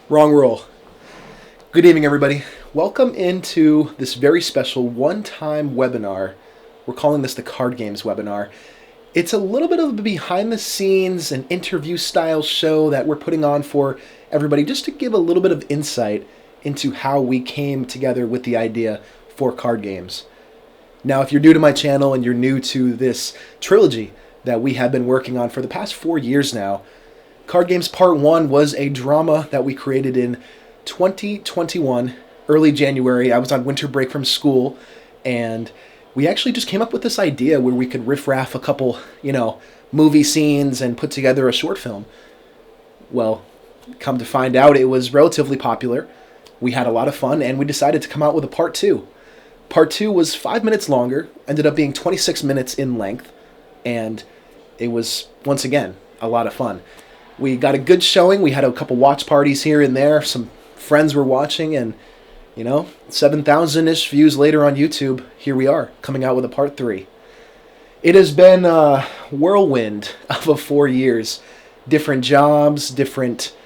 Wrong roll. Good evening, everybody. Welcome into this very special one-time webinar. We're calling this the Card Games webinar. It's a little bit of a behind-the-scenes and interview-style show that we're putting on for everybody just to give a little bit of insight into how we came together with the idea for card games. Now, if you're new to my channel and you're new to this trilogy that we have been working on for the past 4 years now, Card Games Part 1 was a drama that we created in 2021, early January. I was on winter break from school, and we actually just came up with this idea where we could riff-raff a couple, movie scenes and put together a short film. Well, come to find out, it was relatively popular. We had a lot of fun, and we decided to come out with a Part 2. Part 2 was 5 minutes longer, ended up being 26 minutes in length, and it was, once again, a lot of fun. We got a good showing. We had a couple watch parties here and there. Some friends were watching, and 7,000-ish views later on YouTube, here we are, coming out with a Part 3. It has been a whirlwind of 4 years. Different jobs, different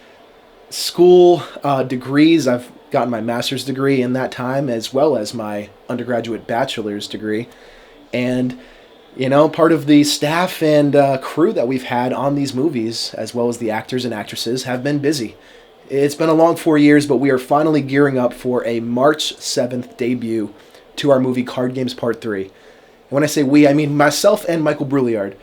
school degrees. I've gotten my master's degree in that time, as well as my undergraduate bachelor's degree. And part of the staff and crew that we've had on these movies, as well as the actors and actresses, have been busy. It's been a long 4 years, but we are finally gearing up for a March 7th debut to our movie Card Games Part 3. And when I say we, I mean myself and Michael Brouillard,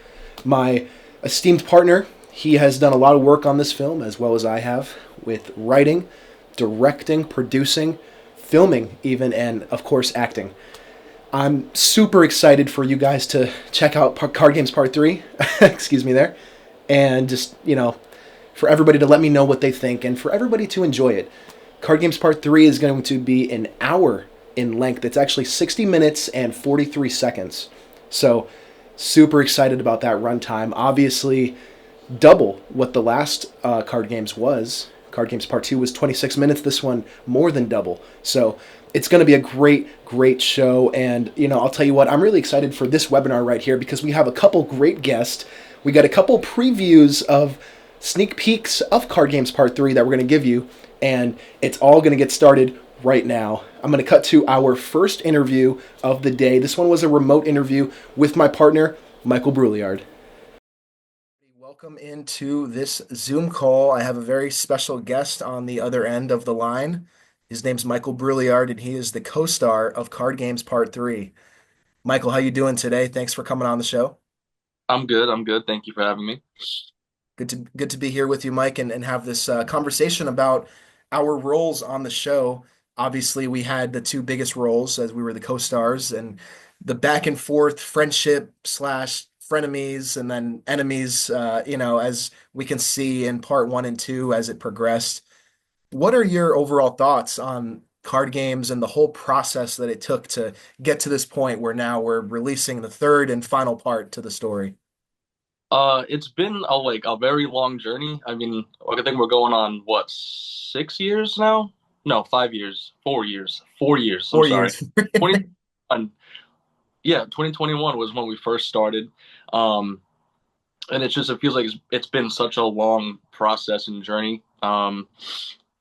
my esteemed partner. He has done a lot of work on this film, as well as I have, with writing, directing, producing, filming even, and, of course, acting. I'm super excited for you guys to check out Card Games Part 3, excuse me there, and just, for everybody to let me know what they think and for everybody to enjoy it. Card Games Part 3 is going to be an hour in length. It's actually 60 minutes and 43 seconds. So, super excited about that runtime. Obviously, double what the last Card Games was. Card Games Part 2 was 26 minutes. This one, more than double. So, it's going to be a great, great show, and, I'll tell you what, I'm really excited for this webinar right here because we have a couple great guests. We got a couple previews of sneak peeks of Card Games Part 3 that we're going to give you, and it's all going to get started right now. I'm going to cut to our first interview of the day. This one was a remote interview with my partner, Michael Brouillard. Welcome into this Zoom call. I have a very special guest on the other end of the line. His name's Michael Brouillard, and he is the co-star of Card Games Part 3. Michael, how you doing today? Thanks for coming on the show. I'm good. I'm good. Thank you for having me. Good to be here with you, Mike, and have this conversation about our roles on the show. Obviously, we had the two biggest roles as we were the co-stars, and the back and forth friendship slash frenemies and then enemies, as we can see in part 1 and 2 as it progressed. What are your overall thoughts on card games and the whole process that it took to get to this point where now we're releasing the third and final part to the story? It's been a very long journey. I mean, I think we're going on what, 6 years now? No, 5 years, 4 years, 4 years. I'm Four sorry. years. 20, yeah, 2021 was when we first started. Um, and it feels like it's been such a long process and journey.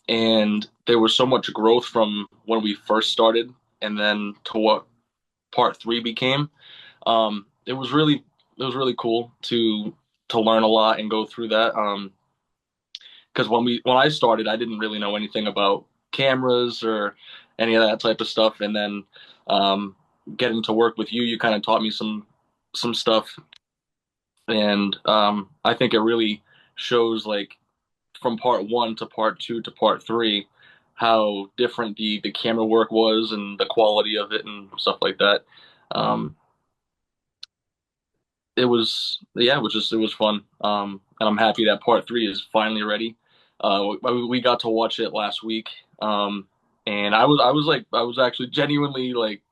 And there was so much growth from when we first started and then to what part three became. It was really cool to learn a lot and go through that. Because when I started, I didn't really know anything about cameras or any of that type of stuff, and then getting to work with you, you kind of taught me some stuff, and I think it really shows like from part one to part two to part three how different the camera work was and the quality of it and stuff like that. Um, it was fun. And I'm happy that part three is finally ready. We got to watch it last week. And I was actually genuinely like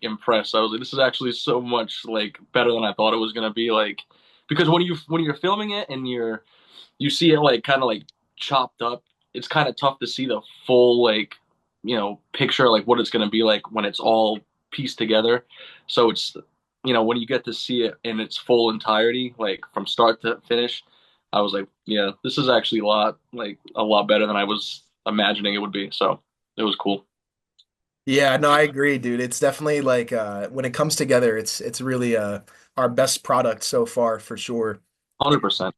impressed. I was like, this is actually so much like better than I thought it was gonna be. Like, because when you're filming it and you see it like kind of like chopped up, it's kind of tough to see the full like picture, like what it's gonna be like when it's all pieced together. So it's when you get to see it in its full entirety, like from start to finish, I was like, yeah, this is actually a lot better than I was imagining it would be. So it was cool. Yeah, no, I agree, dude. It's definitely like when it comes together, it's really our best product so far for sure. 100%.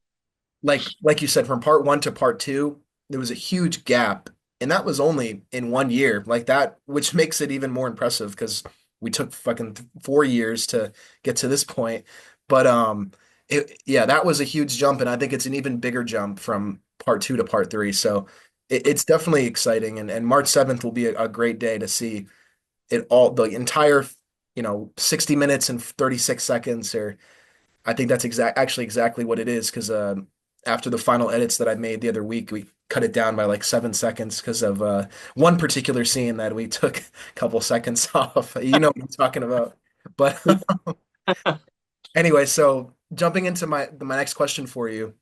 Like you said, from part one to part two, there was a huge gap, and that was only in 1 year, like that, which makes it even more impressive because we took fucking 4 years to get to this point. But yeah, that was a huge jump, and I think it's an even bigger jump from part two to part three. So it's definitely exciting, and March 7th will be a great day to see it all, the entire, 60 minutes and 36 seconds, or I think that's actually exactly what it is because after the final edits that I made the other week, we cut it down by like 7 seconds because of one particular scene that we took a couple seconds off. You know what I'm talking about. But anyway, so jumping into my next question for you.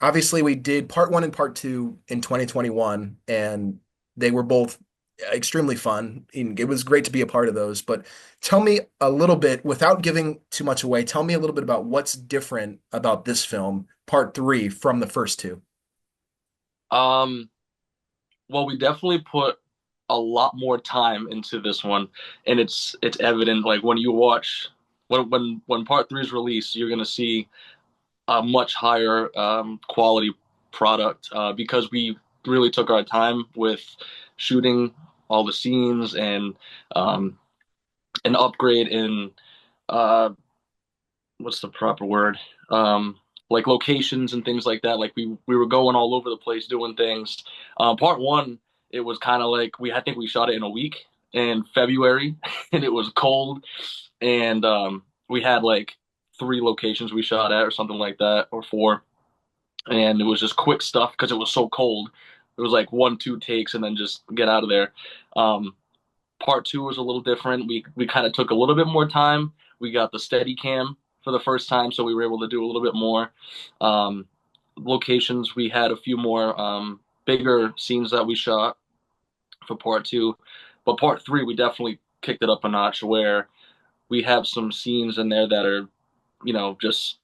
Obviously, we did part one and part two in 2021, and they were both extremely fun. And it was great to be a part of those. But tell me a little bit, without giving too much away, tell me a little bit about what's different about this film, part three, from the first two. Um, well, we definitely put a lot more time into this one, and it's evident. Like when you watch when part three is released, you're gonna see a much higher quality product because we really took our time with shooting all the scenes and um, an upgrade in uh, what's the proper word? Um, like locations and things like that. Like we were going all over the place doing things. Part one, it was kind of like I think we shot it in a week in February, and it was cold, and we had like three locations we shot at or something like that, or four, and it was just quick stuff because it was so cold. It was like one, two takes, and then just get out of there. Um, Part two was a little different. We kind of took a little bit more time. We got the steady cam for the first time, so we were able to do a little bit more. Um, Locations, we had a few more bigger scenes that we shot for part two, but part three we definitely kicked it up a notch where we have some scenes in there that are, just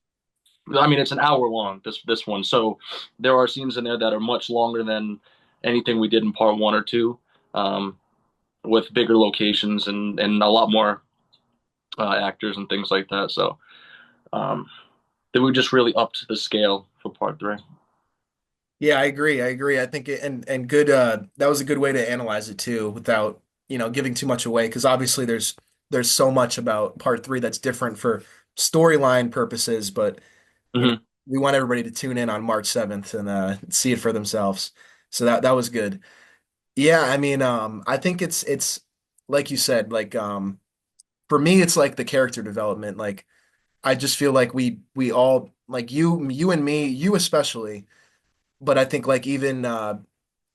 I mean, it's an hour long, this one. So there are scenes in there that are much longer than anything we did in part one or two, um, with bigger locations and a lot more actors and things like that. So um, they were just really upped the scale for part three. Yeah, I agree. I agree. I think and good that was a good way to analyze it too without, giving too much away because obviously there's so much about part three that's different for storyline purposes, but you know, Mm-hmm. we want everybody to tune in on March 7th and see it for themselves. So that was good. Yeah, I mean, I think it's like you said, like for me it's like the character development. Like I just feel like we all, like you and me, you especially, but I think like even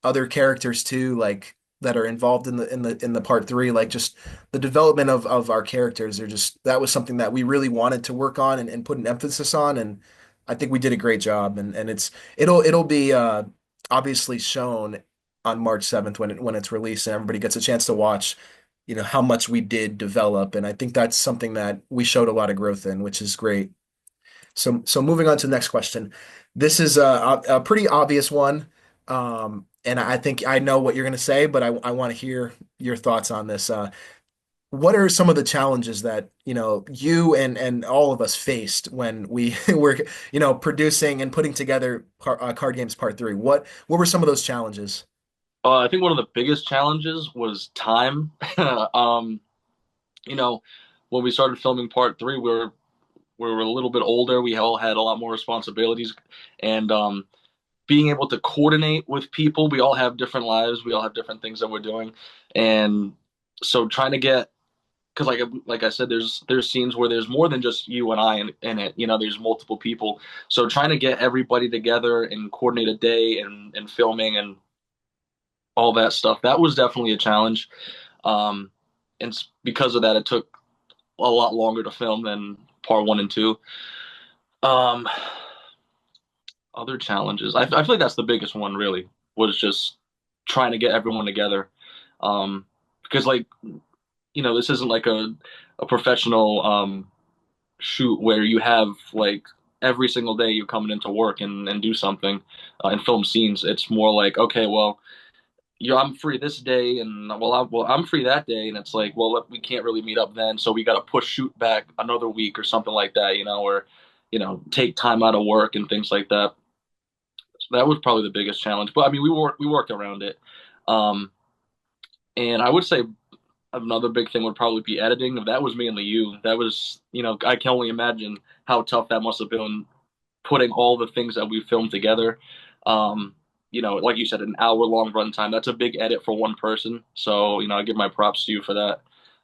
other characters too, like that are involved in the part three, like just the development of our characters are just, that was something that we really wanted to work on and put an emphasis on, and I think we did a great job, and it'll be obviously shown on March 7th when it's released and everybody gets a chance to watch, how much we did develop, and I think that's something that we showed a lot of growth in, which is great. So moving on to the next question. This is a pretty obvious one. And I think I know what you're going to say, but I want to hear your thoughts on this. What are some of the challenges that, you and all of us faced when we were, producing and putting together Card Games Part 3? What were some of those challenges? I think one of the biggest challenges was time. um, you know, when we started filming part three, we were a little bit older. We all had a lot more responsibilities, and being able to coordinate with people. We all have different lives. We all have different things that we're doing, and so trying to get because like I said, there's scenes where there's more than just you and I in it. There's multiple people. So trying to get everybody together and coordinate a day and filming and all that stuff, that was definitely a challenge. Um, and because of that, it took a lot longer to film than part one and two. Um, Other challenges, I feel like that's the biggest one. Really, was just trying to get everyone together. Because this isn't like a professional shoot where you have like every single day you're coming into work and do something and film scenes. It's more like, okay, well, I'm free this day, and I'm free that day, and it's like, well, we can't really meet up then, so we got to push shoot back another week or something like that, or take time out of work and things like that. So that was probably the biggest challenge, but I mean, we worked around it. Um, and I would say another big thing would probably be editing. That was mainly you. That was, I can only imagine how tough that must have been putting all the things that we filmed together. Um, like you said, an hour long runtime. That's a big edit for one person. So, I give my props to you for that.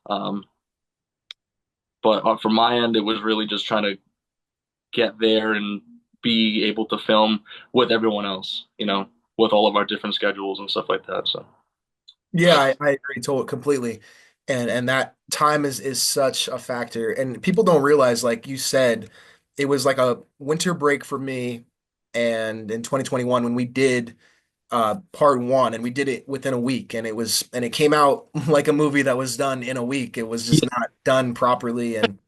Um, but from my end, it was really just trying to get there and be able to film with everyone else, with all of our different schedules and stuff like that. So, Yeah, I agree totally completely. And that time is such a factor. And people don't realize, like you said, it was like a winter break for me. And in 2021, when we did part one, and we did it within a week, and it came out like a movie that was done in a week. It was just yeah, not done properly. And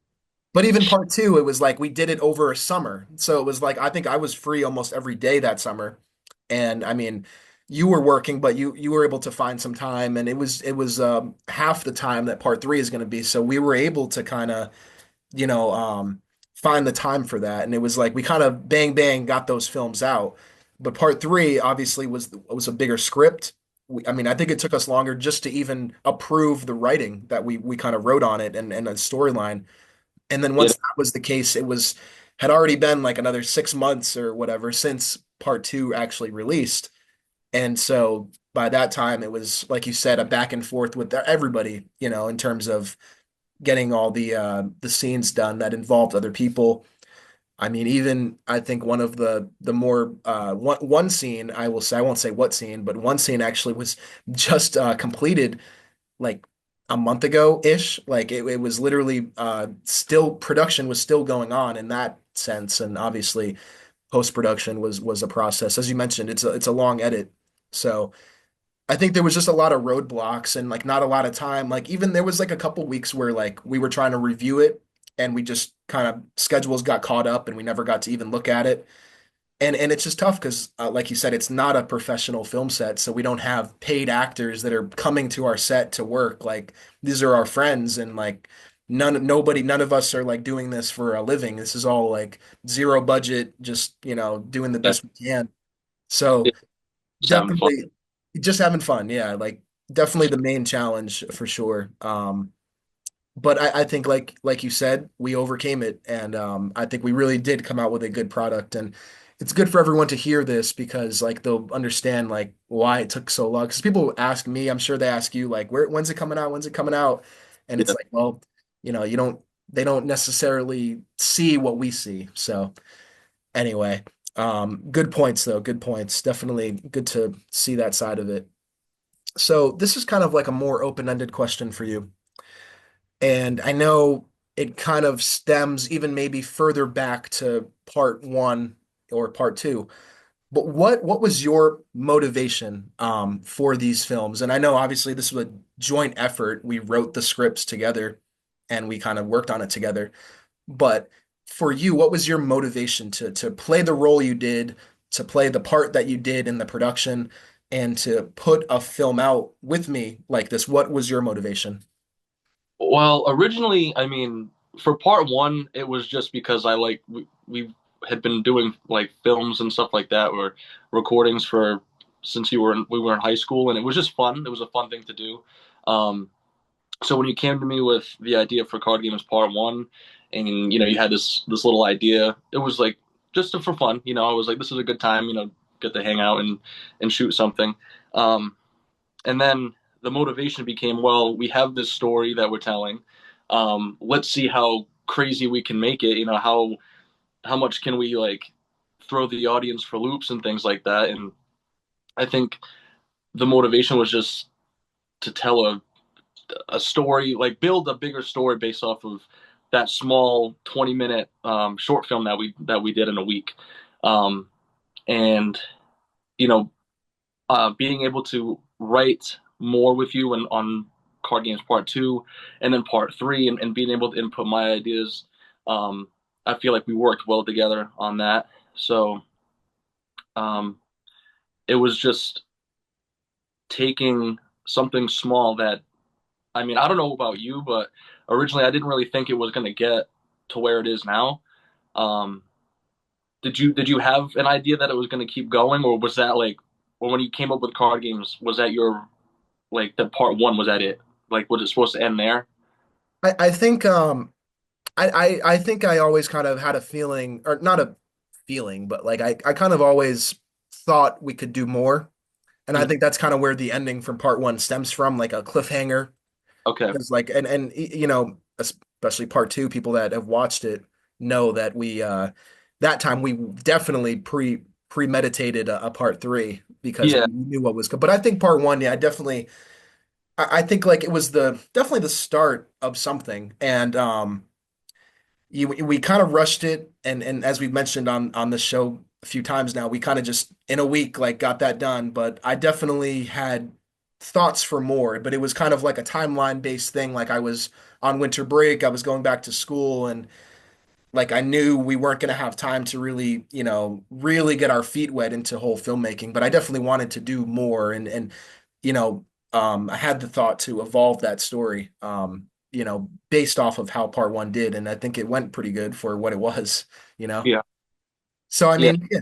but even part two, it was like we did it over a summer. So it was like I think I was free almost every day that summer. And I mean, you were working, but you were able to find some time, and it was half the time that part three is going to be. So we were able to kind of, you know, find the time for that. And it was like we kind of bang bang got those films out. But part three obviously was a bigger script. I mean, I think it took us longer just to even approve the writing that we kind of wrote on it and a storyline. And then yeah, once that was the case, it was had already been like another 6 months or whatever since part two actually released. And so by that time, it was like you said, a back and forth with everybody, in terms of getting all the scenes done that involved other people. I mean, even I think one of the more one scene I will say I won't say what scene, but one scene actually was just completed like a month ago ish. Like it was literally still production was still going on in that sense, and obviously post production was a process. As you mentioned, it's a long edit, so I think there was just a lot of roadblocks and like not a lot of time. Like even there was like a couple weeks where like we were trying to review it and we just kind of schedules got caught up and we never got to even look at it. And it's just tough because, like you said, it's not a professional film set, so we don't have paid actors that are coming to our set to work. Like these are our friends, and like none of us are like doing this for a living. This is all like zero budget, just doing the yeah, best we can. So yeah, just having fun. definitely, just having fun. Yeah, like definitely the main challenge for sure. But I think like you said, we overcame it, and I think we really did come out with a good product, and it's good for everyone to hear this because like they'll understand like why it took so long. Because people ask me, I'm sure they ask you like, when's it coming out? When's it coming out? And it's Yeah. like, well, you don't they don't necessarily see what we see. So anyway, good points though, good points. Definitely good to see that side of it. So this is kind of like a more open-ended question for you. And I know it kind of stems even maybe further back to part one or part two. But what was your motivation for these films? And I know obviously this was a joint effort. We wrote the scripts together and we kind of worked on it together. But for you, what was your motivation to play the role you did, to play the part that you did in the production, and to put a film out with me like this? What was your motivation? Well, originally, I mean, for part one, it was just because we had been doing like films and stuff like that, or recordings for since we were in high school, and it was just fun. It was a fun thing to do. Um, so when you came to me with the idea for Card Games Part One, and you had this little idea, it was like just for fun. I was like, this is a good time. Get to hang out and shoot something. Um, and then the motivation became, well, we have this story that we're telling. Let's see how crazy we can make it. How much can we like throw the audience for loops and things like that. And I think the motivation was just to tell a story, like build a bigger story based off of that small 20-minute short film that we did in a week. Um, and you know, being able to write more with you and on Card Games Part Two, and then Part Three, and being able to input my ideas. Um, I feel like we worked well together on that. So um, it was just taking something small that, I mean, I don't know about you, but originally I didn't really think it was going to get to where it is now. Um, did you have an idea that it was going to keep going, or was that like, or when you came up with card games, was that your like the part one? Was that it? Like, was it supposed to end there? I think I think I always kind of had a feeling, or not a feeling, but like I kind of always thought we could do more. And I Mhm. think that's kind of where the ending from part one stems from, like a cliffhanger. Okay. Because like and you know, especially part two, people that have watched it know that we that time we definitely premeditated a part three because Yeah. we knew what was good. But I think part one, yeah, I think like it was the definitely the start of something. And we kind of rushed it, and as we've mentioned on the show a few times now, we kind of just in a week like got that done. But I definitely had thoughts for more, but it was kind of like a timeline based thing. Like I was on winter break, I was going back to school, and like I knew we weren't going to have time to really, really get our feet wet into whole filmmaking, but I definitely wanted to do more, and you know, I had the thought to evolve that story, based off of how part one did, and I think it went pretty good for what it was, you know. Yeah. So I Yeah. mean, yeah.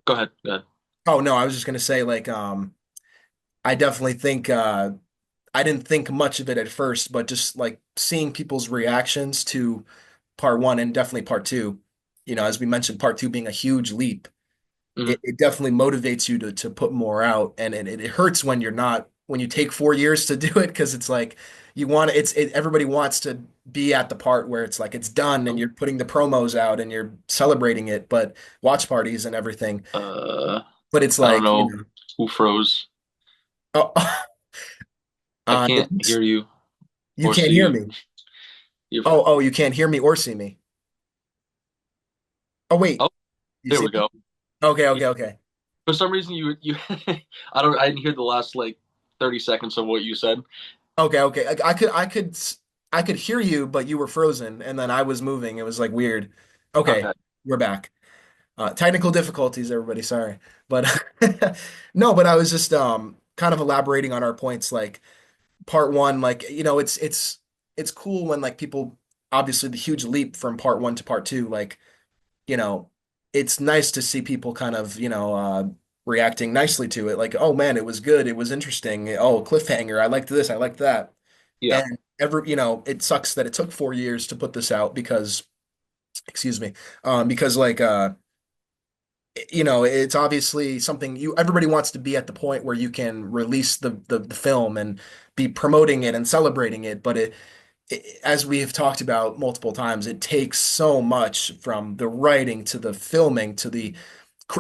Go ahead. Go ahead. Oh no, I was just gonna say like, I definitely think I didn't think much of it at first, but just like seeing people's reactions to part one and definitely part two, as we mentioned, part two being a huge leap, Mhm. it definitely motivates you to put more out. And it hurts when you're not, when you take 4 years to do it, because it's like you want to, everybody wants to be at the part where it's like it's done and you're putting the promos out and you're celebrating it, but watch parties and everything. Uh, But it's I don't like, know who froze. oh, I can't it's, hear you you or can't see hear you. me. You're Oh, you can't hear me or see me. Oh, wait, oh, you there see we me? go. Okay, Yeah. okay, okay. For some reason, you I didn't hear the last like 30 seconds of what you said. Okay, okay. I could hear you, but you were frozen, and then I was moving. It was like weird. Okay, Okay. we're back. Technical difficulties, everybody. Sorry, but no. But I was just kind of elaborating on our points. Like part one, like it's cool when like people obviously the huge leap from part one to part two. Like you know, it's nice to see people kind of reacting nicely to it. Like oh man, it was good. It was interesting. Oh cliffhanger. I liked this. I liked that. Yeah. And it sucks that it took 4 years to put this out because, excuse me, because like, it's obviously something everybody wants to be at the point where you can release the film and be promoting it and celebrating it. But as we have talked about multiple times, it takes so much from the writing to the filming to the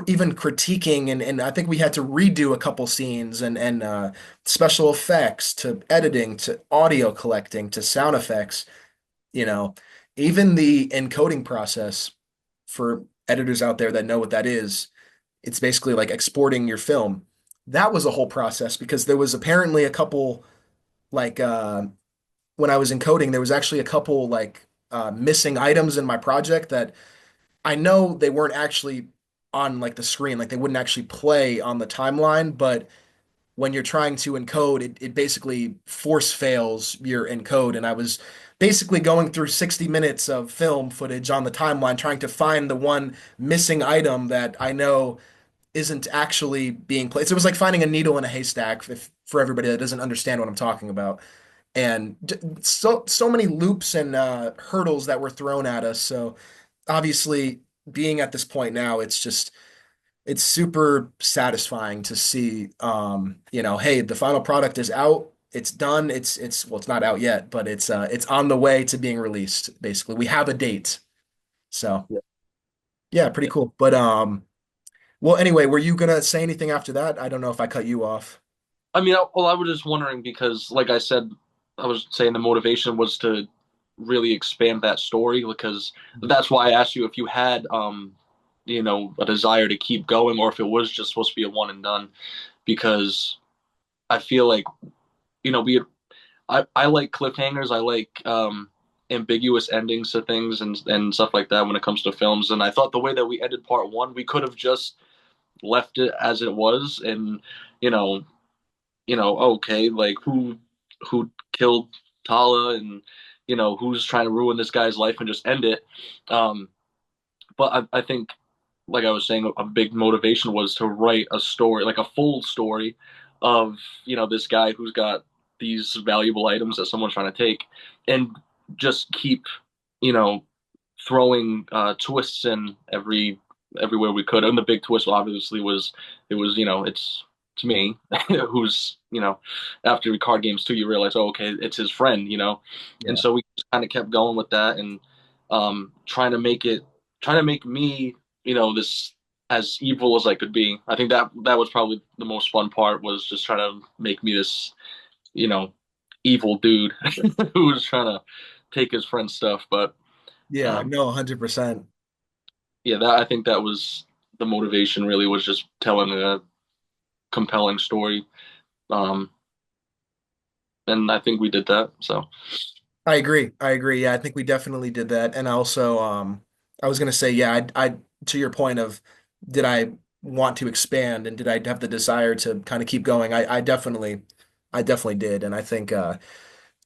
even critiquing and I think we had to redo a couple scenes and special effects to editing to audio collecting to sound effects, you know, even the encoding process for editors out there that know what that is, it's basically like exporting your film. That was a whole process because there was apparently a couple like when I was encoding, there was actually a couple like missing items in my project that I know they weren't actually on like the screen, like they wouldn't actually play on the timeline, but when you're trying to encode, it basically force fails your encode. And I was basically going through 60 minutes of film footage on the timeline trying to find the one missing item that I know isn't actually being played. So it was like finding a needle in a haystack for everybody that doesn't understand what I'm talking about. And so many loops and hurdles that were thrown at us. So obviously, being at this point now, it's super satisfying to see hey, the final product is out, it's done, it's well, it's not out yet, but it's on the way to being released. Basically, we have a date. So, Yeah. yeah, pretty Yeah. cool. But well, anyway, were you gonna say anything after that? I don't know if I cut you off. I mean, well, I was just wondering because, like I said, I was saying the motivation was to really expand that story because that's why I asked you if you had, a desire to keep going or if it was just supposed to be a one and done. Because I feel like, we, I like cliffhangers. I like, ambiguous endings to things and stuff like that when it comes to films. And I thought the way that we ended part one, we could have just left it as it was, and you know, okay, like who killed Tala, and who's trying to ruin this guy's life and just end it. Um, but I think, like I was saying, a big motivation was to write a story, like a full story of this guy who's got these valuable items that someone's trying to take, and just keep you know throwing twists in everywhere we could. And the big twist obviously was it's me who's after card games too, you realize, oh, okay, it's his friend, and Yeah. so we just kind of kept going with that, and trying to make me this as evil as I could be. I think that was probably the most fun part, was just trying to make me this you know evil dude who was trying to take his friend's stuff. But Yeah, um, no, 100%. yeah, that I think that was the motivation. Really, was just telling a compelling story, um, and I think we did that. So I agree. I agree. Yeah, I think we definitely did that. And also, I was gonna say, yeah, I to your point of did I want to expand and did I have the desire to kind of keep going? I definitely did. And I think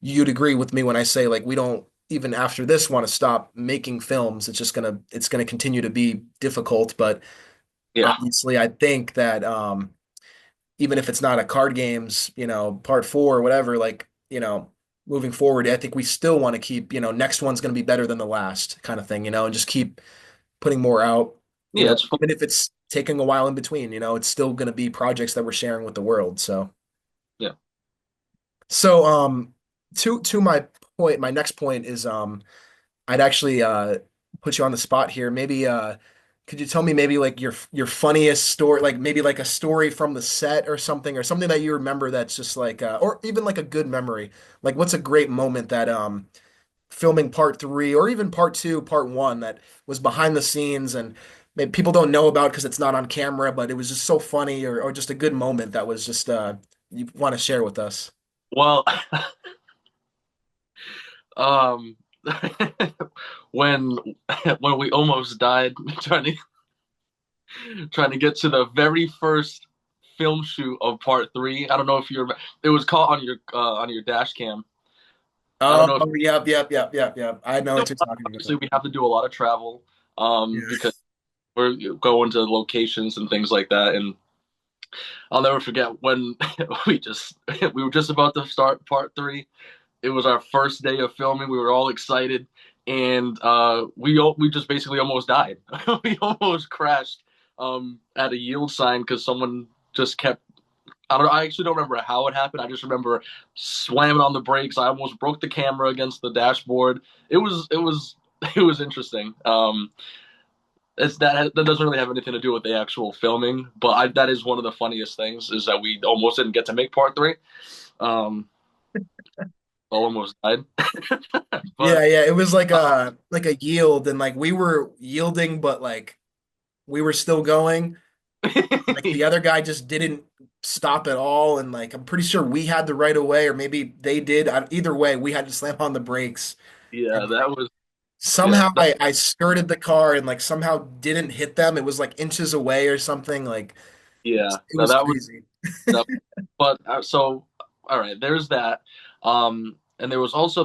you'd agree with me when I say like we don't even after this want to stop making films. It's gonna continue to be difficult. But yeah, obviously, I think that even if it's not a card games, part four or whatever, like, moving forward, I think we still want to keep, next one's going to be better than the last kind of thing, and just keep putting more out, yeah, it's fun. even if it's taking a while in between, it's still going to be projects that we're sharing with the world. Yeah. So, to my point, my next point is, I'd actually put you on the spot here. Maybe could you tell me maybe like your funniest story, like maybe like a story from the set or something that you remember that's just like or even like a good memory. Like what's a great moment that filming part three or even part two, part one that was behind the scenes and maybe people don't know about because it's not on camera, but it was just so funny or just a good moment that was just you want to share with us. Well, um, when when we almost died trying to get to the very first film shoot of part three. I don't know if you remember. It was caught on your dash cam. I don't Oh, know if yep, yep, yep, yep, yep. I know what you're talking obviously about. we have to do a lot of travel Yeah. because we're going to locations and things like that. And I'll never forget when we were just about to start part three. It was our first day of filming. We were all excited, and we just basically almost died. We almost crashed at a yield sign because someone just kept. I don't. I actually don't remember how it happened. I just remember slamming on the brakes. I almost broke the camera against the dashboard. It was it was interesting. That doesn't really have anything to do with the actual filming, but that is one of the funniest things, is that we almost didn't get to make part three. Um, almost died, but Yeah, yeah. It was like a yield and like we were yielding, but like we were still going. Like the other guy just didn't stop at all. And like I'm pretty sure we had the right of way, or maybe they did. Either way, we had to slam on the brakes. yeah, And that was yeah, somehow I skirted the car and like somehow didn't hit them. It was like inches away or something. Like yeah. it No, was that was crazy. that. But so all right, there's that. And there was also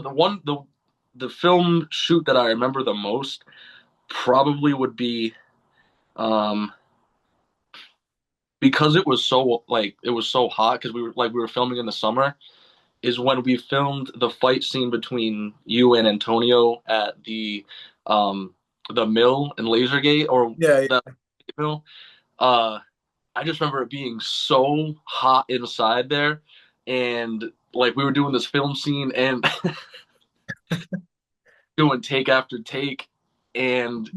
the film shoot that I remember the most probably would be um because it was so hot, because we were filming in the summer, is when we filmed the fight scene between you and Antonio at the mill in Lasergate, or Yeah, the mill. Uh, I just remember it being so hot inside there, and like we were doing this film scene and doing take after take, and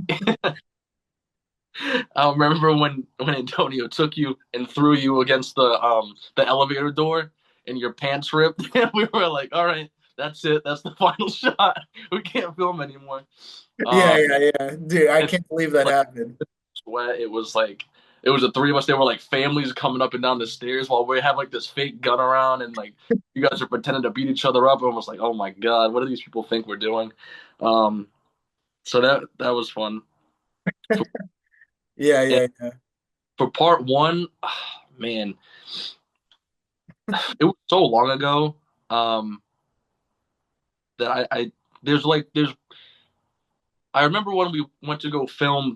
I remember when Antonio took you and threw you against the elevator door, and your pants ripped, and we were like, all right, that's it, that's the final shot. We can't film anymore. yeah, Um, yeah, yeah. Dude, I and can't believe that like happened. sweat, it was like it was the three of us. They were like families coming up and down the stairs while we have like this fake gun around, and like you guys are pretending to beat each other up. And I was like, oh my god, what do these people think we're doing? Um, so that was fun. For, Yeah, and yeah, yeah. for part one, man, it was so long ago um, that I there's I remember when we went to go film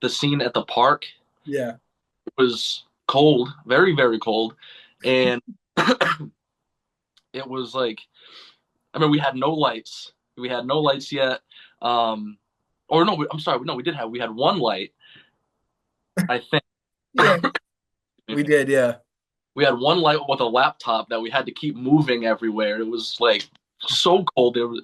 the scene at the park. Yeah. It was cold, very very cold, and it was like I mean we had no lights. We had no lights yet. Um, or no, I'm sorry, no, we had one light. I think Yeah. We did, yeah. we had one light with a laptop that we had to keep moving everywhere. It was like so cold. It was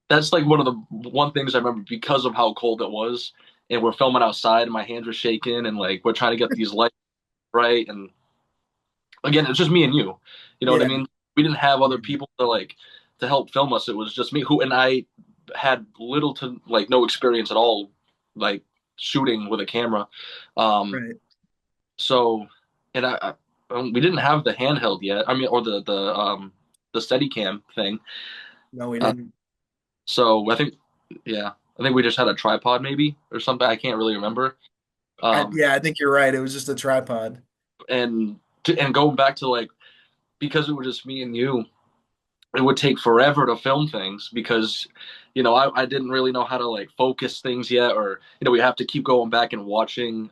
that's like one of the one things I remember because of how cold it was. And we're filming outside, and my hands were shaking, and like we're trying to get these lights right. And again, it's just me and you. You know what I Yeah. mean? We didn't have other Yeah. people to help film us. It was just me who and I had little to like no experience at all, like shooting with a camera. Um, Right. so and we didn't have the handheld yet. I mean, or the Steadicam thing. No, we Uh, didn't. so yeah, I think we just had a tripod maybe or something. I can't really remember. Um, Yeah, I think you're right. It was just a tripod. and going back to like because it was just me and you, it would take forever to film things because I didn't really know how to like focus things yet, or we have to keep going back and watching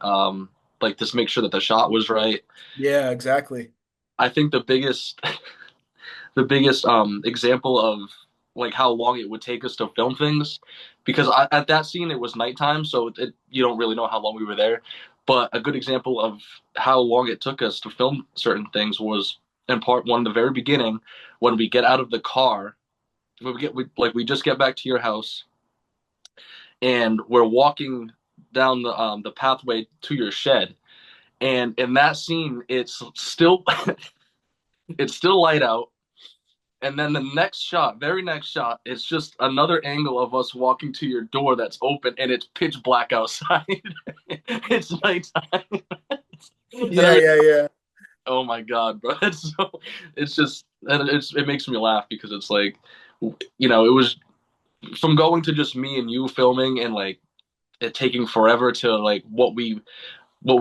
like to make sure that the shot was right. Yeah, exactly. I think the biggest example of like how long it would take us to film things because at that scene it was nighttime, so you don't really know how long we were there. But a good example of how long it took us to film certain things was in part one, the very beginning, when we get out of the car. We just get back to your house, and we're walking down the pathway to your shed. And in that scene, it's still it's still light out. And then the next shot, very next shot, it's just another angle of us walking to your door that's open, and it's pitch black outside. It's nighttime. And Yeah, yeah, yeah. oh my god, bro, it's just it makes me laugh because it's like it was from going to just me and you filming and like it taking forever to like what we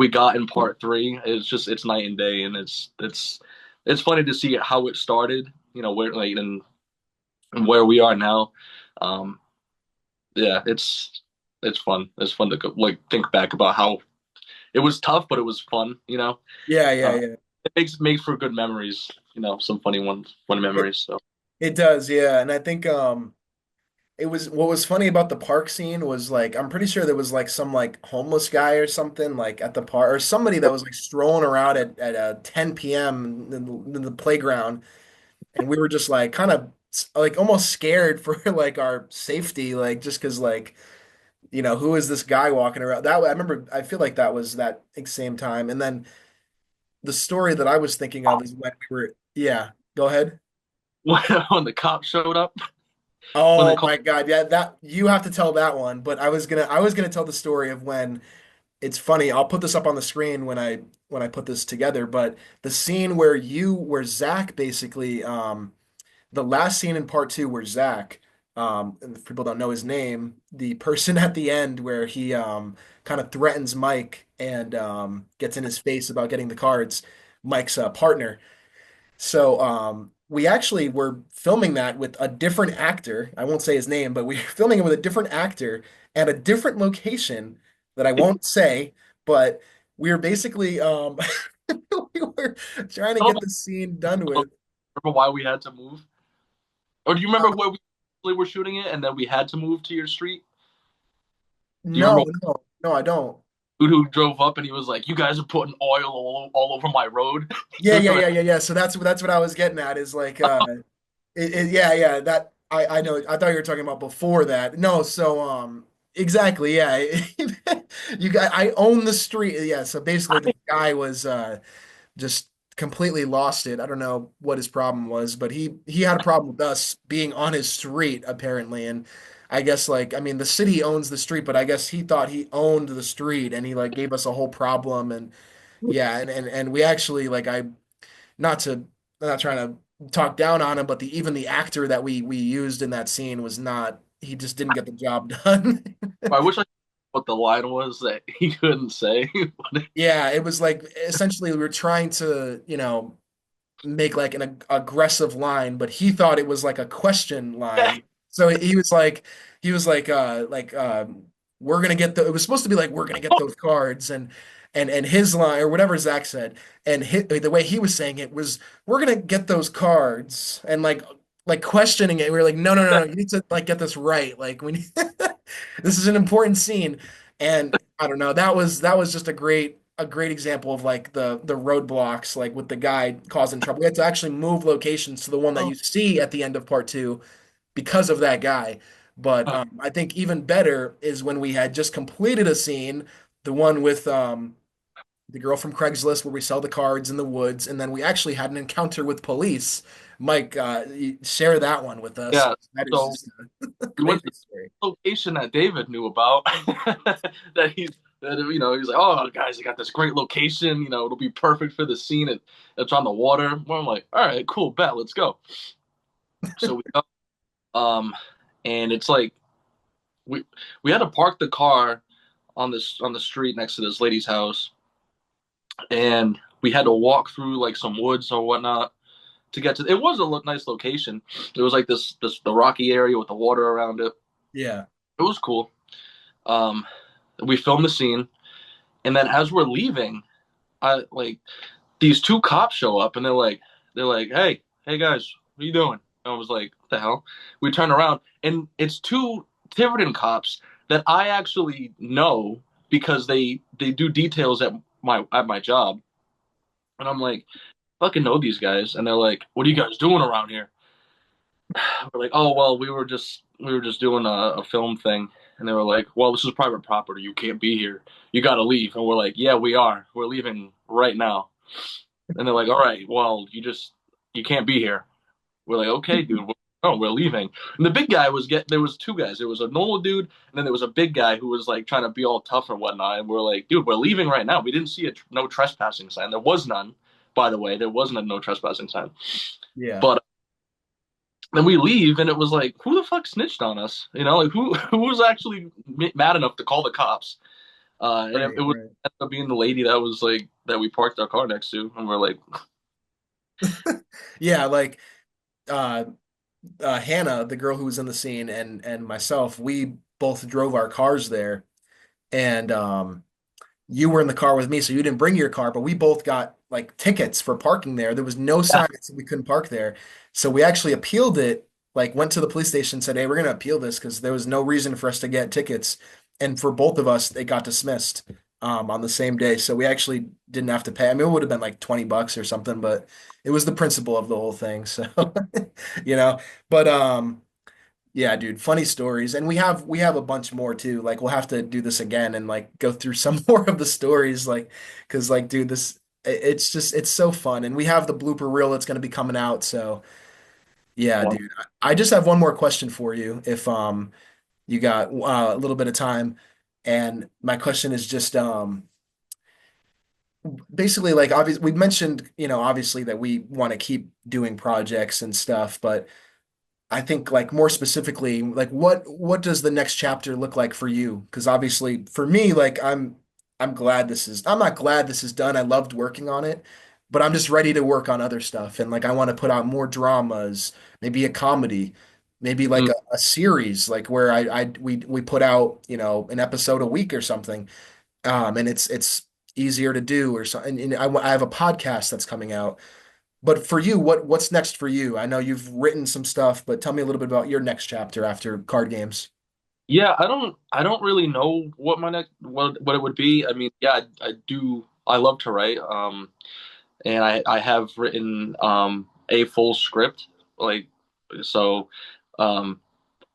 got in part three. It's night and day, and it's funny to see how it started. Where like and where we are now. Um, yeah, it's fun. It's fun to like think back about how it was tough, but it was fun. Yeah, yeah, Uh, yeah. it makes for good memories. Some funny ones, fun It memories. So it does, yeah. And I think it was what was funny about the park scene was like I'm pretty sure there was like some like homeless guy or something like at the park or somebody that was like strolling around at 10 p.m. In the playground, and we were just like kind of like almost scared for like our safety, like just because like who is this guy walking around? That I remember. I feel like that was that same time, and then the story that I was thinking of is when we were. Yeah, go ahead. when the cops showed up, when they Oh called, my God, yeah, that you have to tell that one. But I was gonna tell the story of when it's funny. I'll put this up on the screen when I put this together. But the scene where Zach basically the last scene in part two where Zach, and if people don't know his name, the person at the end where he kind of threatens Mike and gets in his face about getting the cards, Mike's partner. So we actually were filming that with a different actor. I won't say his name, but we were filming it with a different actor and a different location that I won't say, but we were basically we were trying to oh, get the scene done with. remember why we had to move? Or do you remember Uh, where we really were shooting it, and then we had to move to your street? Do you no, remember no, no, I don't. who drove up and he was like, "You guys are putting oil all over my road." Yeah, yeah, yeah, yeah, yeah. So that's what I was getting at is like yeah, yeah, that I know I thought you were talking about before that. No, so exactly, yeah. You got I own the street. Yeah, so basically the guy was just completely lost it. I don't know what his problem was, but he had a problem with us being on his street apparently. And I guess like I mean the city owns the street, but I guess he thought he owned the street and he like gave us a whole problem and yeah, and we actually like I not to I'm not trying to talk down on him, but the even the actor that we used in that scene was not he just didn't get the job done. I wish I knew what the line was that he couldn't say. Yeah, it was like essentially we were trying to, make like an aggressive line, but he thought it was like a question line. So he was like we're gonna get the it was supposed to be like we're gonna get those cards and his line or whatever Zach said and the way he was saying it was we're gonna get those cards and like questioning it. We were like no, you need to like get this right. Like we need this is an important scene. And I don't know, that was just a great example of like the roadblocks, like with the guy causing trouble. We had to actually move locations to the one that Oh, you see at the end of part two because of that guy. But I think even better is when we had just completed a scene, the one with the girl from Craigslist where we sell the cards in the woods, and then we actually had an encounter with police. Mike, share that one with us. yeah. That is So just a we went to crazy story. the location that David knew about. He's like, oh guys, I got this great location. It'll be perfect for the scene. It's on the water. Well, I'm like, all right, cool, bet, let's go. So we go, um, and it's like we we had to park the car on the street next to this lady's house, and we had to walk through like some woods or whatnot to get to. It was a nice location. It was like this the rocky area with the water around it. Yeah. It was cool. Um, we filmed the scene, and then as we're leaving, I like these two cops show up, and they're like, hey guys, what are you doing? And I was like, what the hell? We turn around, and it's two Tiverton cops that I actually know because they do details at my job, and I'm like, fucking know these guys, and they're like, what are you guys doing around here? We're like, oh well, we were just doing a film thing, and they were like, well, this is private property. You can't be here. You got to leave. And we're like, yeah, we are. We're leaving right now. And they're like, all right, well, you can't be here. We're like, okay, dude. Oh, we're leaving. And the big guy there was two guys. There was a normal dude, and then there was a big guy who was like trying to be all tough and whatnot. And we're like, dude, we're leaving right now. We didn't see a no trespassing sign. There was none, by the way. There wasn't a no trespassing sign. Yeah. But then we leave, and it was like, who the fuck snitched on us? Like who was actually mad enough to call the cops? And it, Right, it was right. ended up being the lady that was like that we parked our car next to, and we're like, Yeah, like uh Hannah, the girl who was in the scene, and myself, we both drove our cars there, and you were in the car with me, so you didn't bring your car, but we both got like tickets for parking there. There was no yeah, sign that said we couldn't park there, so we actually appealed it. Like went to the police station, said, "Hey, we're gonna appeal this because there was no reason for us to get tickets," and for both of us, they got dismissed on the same day. So we actually didn't have to pay. I mean, it would have been like $20 or something, but it was the principle of the whole thing. So you know, but yeah, dude, funny stories. And we have a bunch more too. Like we'll have to do this again and like go through some more of the stories like cuz like dude, it's just it's so fun. And we have the blooper reel that's going to be coming out. So, yeah, yeah, dude. I just have one more question for you if you got a little bit of time. And my question is just basically like obviously we mentioned, obviously that we want to keep doing projects and stuff, but I think like more specifically, like what does the next chapter look like for you? Because obviously for me, like I'm not glad this is done. I loved working on it, but I'm just ready to work on other stuff. And like I want to put out more dramas, maybe a comedy, maybe like mm, a series, like where we put out, an episode a week or something. And it's easier to do or something. And I have a podcast that's coming out. But for you, what's next for you? I know you've written some stuff, but tell me a little bit about your next chapter after card games. yeah. I don't really know what my next what it would be. I mean, yeah, I do. I love to write. And I have written a full script, like so. Um,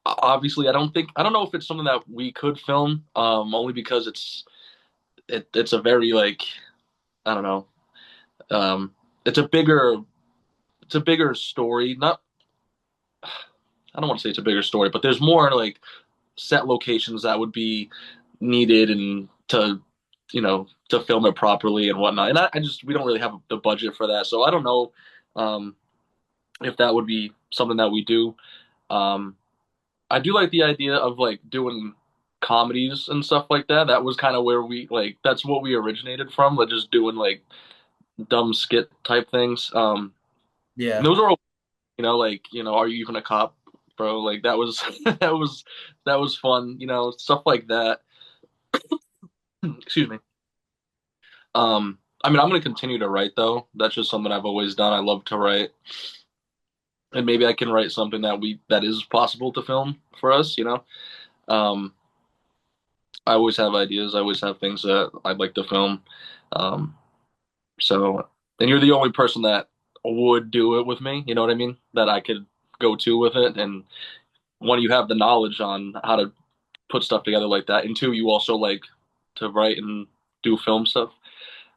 Obviously, I don't know if it's something that we could film, only because it's a very like I don't know. Um, it's a bigger story. Not I don't want to say it's a bigger story, but there's more like set locations that would be needed and to film it properly and whatnot. And I just we don't really have the budget for that, so I don't know um, if that would be something that we do. Um, I do like the idea of like doing comedies and stuff like that. That was kind of where we like that's what we originated from, like just doing like dumb skit type things. And Yeah. those are like are you even a cop, bro? Like that was that was fun, stuff like that. Excuse me. I mean, I'm gonna continue to write though. That's just something I've always done. I love to write, and maybe I can write something that is possible to film for us. Um, I always have ideas. I always have things that I'd like to film. Um, so, and you're the only person that would do it with me. You know what I mean? That I could go to with it. And one, you have the knowledge on how to put stuff together like that, and two, you also like to write and do film stuff.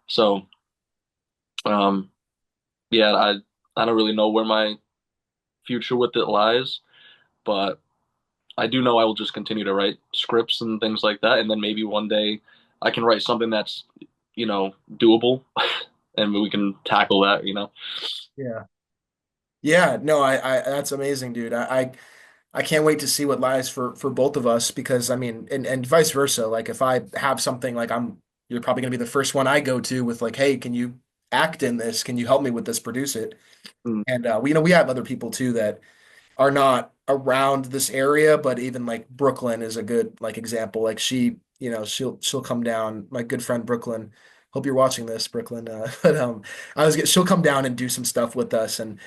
So, um, yeah, I don't really know where my future with it lies, but I do know I will just continue to write scripts and things like that, and then maybe one day I can write something that's doable, and we can tackle that. Yeah. Yeah, no, that's amazing, dude. I can't wait to see what lies for both of us because I mean, and vice versa. Like if I have something like you're probably gonna be the first one I go to with like, hey, can you act in this? Can you help me with this? Produce it. Mm, And we have other people too that are not around this area, but even like Brooklyn is a good like example. Like she'll come down. My good friend Brooklyn. Hope you're watching this, Brooklyn. But she'll come down and do some stuff with us, and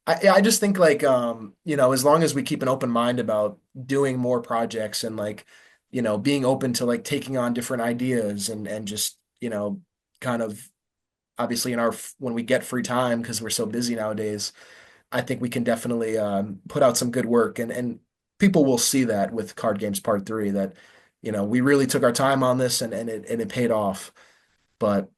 I just think like as long as we keep an open mind about doing more projects and like being open to like taking on different ideas and just kind of obviously in our when we get free time because we're so busy nowadays, I think we can definitely put out some good work and people will see that with Card Games Part 3 that we really took our time on this and it paid off. But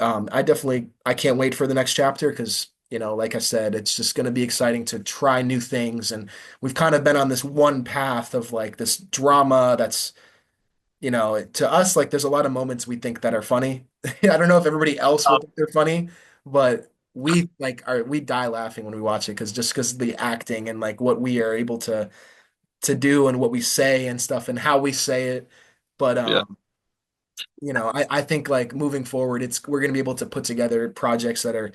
I can't wait for the next chapter because, like I said, it's just going to be exciting to try new things. And we've kind of been on this one path of like this drama that's, to us, like there's a lot of moments we think that are funny. I don't know if everybody else will think they're funny, but we die laughing when we watch it because the acting and like what we are able to do and what we say and stuff and how we say it. But yeah, I think like moving forward, we're going to be able to put together projects that are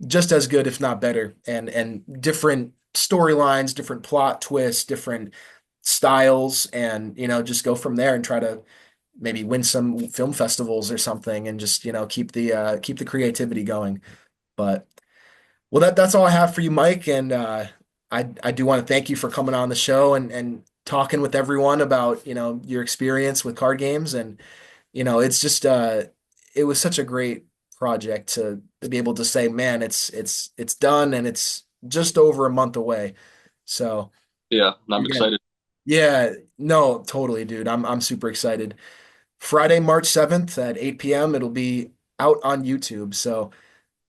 just as good, if not better, and different storylines, different plot twists, different styles, and just go from there and try to maybe win some film festivals or something, and just keep the creativity going. But well, that's all I have for you, Mike, and I do want to thank you for coming on the show and talking with everyone about your experience with card games and it's just it was such a great project to be able to say, man, it's done and it's just over a month away. So yeah. And I'm again, excited. yeah, no, totally, dude. I'm super excited. Friday, March 7th at 8 p.m. It'll be out on YouTube. So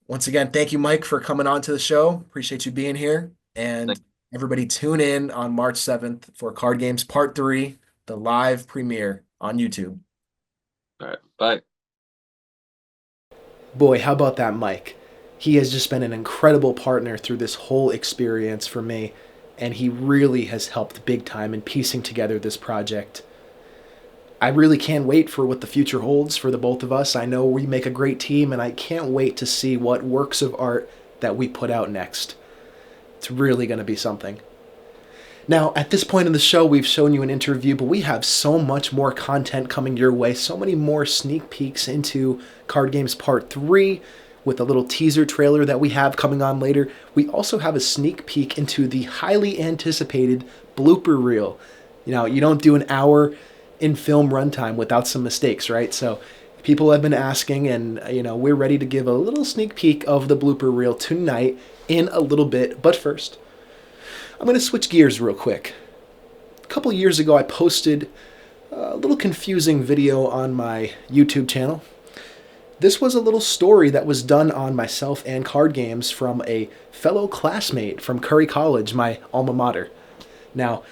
once again, thank you, Mike, for coming on to the show. Appreciate you being here. And Thank everybody tune in on March 7th for Card Games Part 3, the live premiere on YouTube. you. All right, bye. Boy, how about that, Mike? He has just been an incredible partner through this whole experience for me, and he really has helped big time in piecing together this project. I really can't wait for what the future holds for the both of us. I know we make a great team, and I can't wait to see what works of art that we put out next. It's really going to be something. Now, at this point in the show, we've shown you an interview, but we have so much more content coming your way, so many more sneak peeks into Card Games Part 3 with a little teaser trailer that we have coming on later. We also have a sneak peek into the highly anticipated blooper reel. You don't do an hour in film runtime without some mistakes, right? So people have been asking, and we're ready to give a little sneak peek of the blooper reel tonight in a little bit. But first, I'm going to switch gears real quick. A couple years ago, I posted a little confusing video on my YouTube channel. This was a little story that was done on myself and card games from a fellow classmate from Curry College, my alma mater. Now,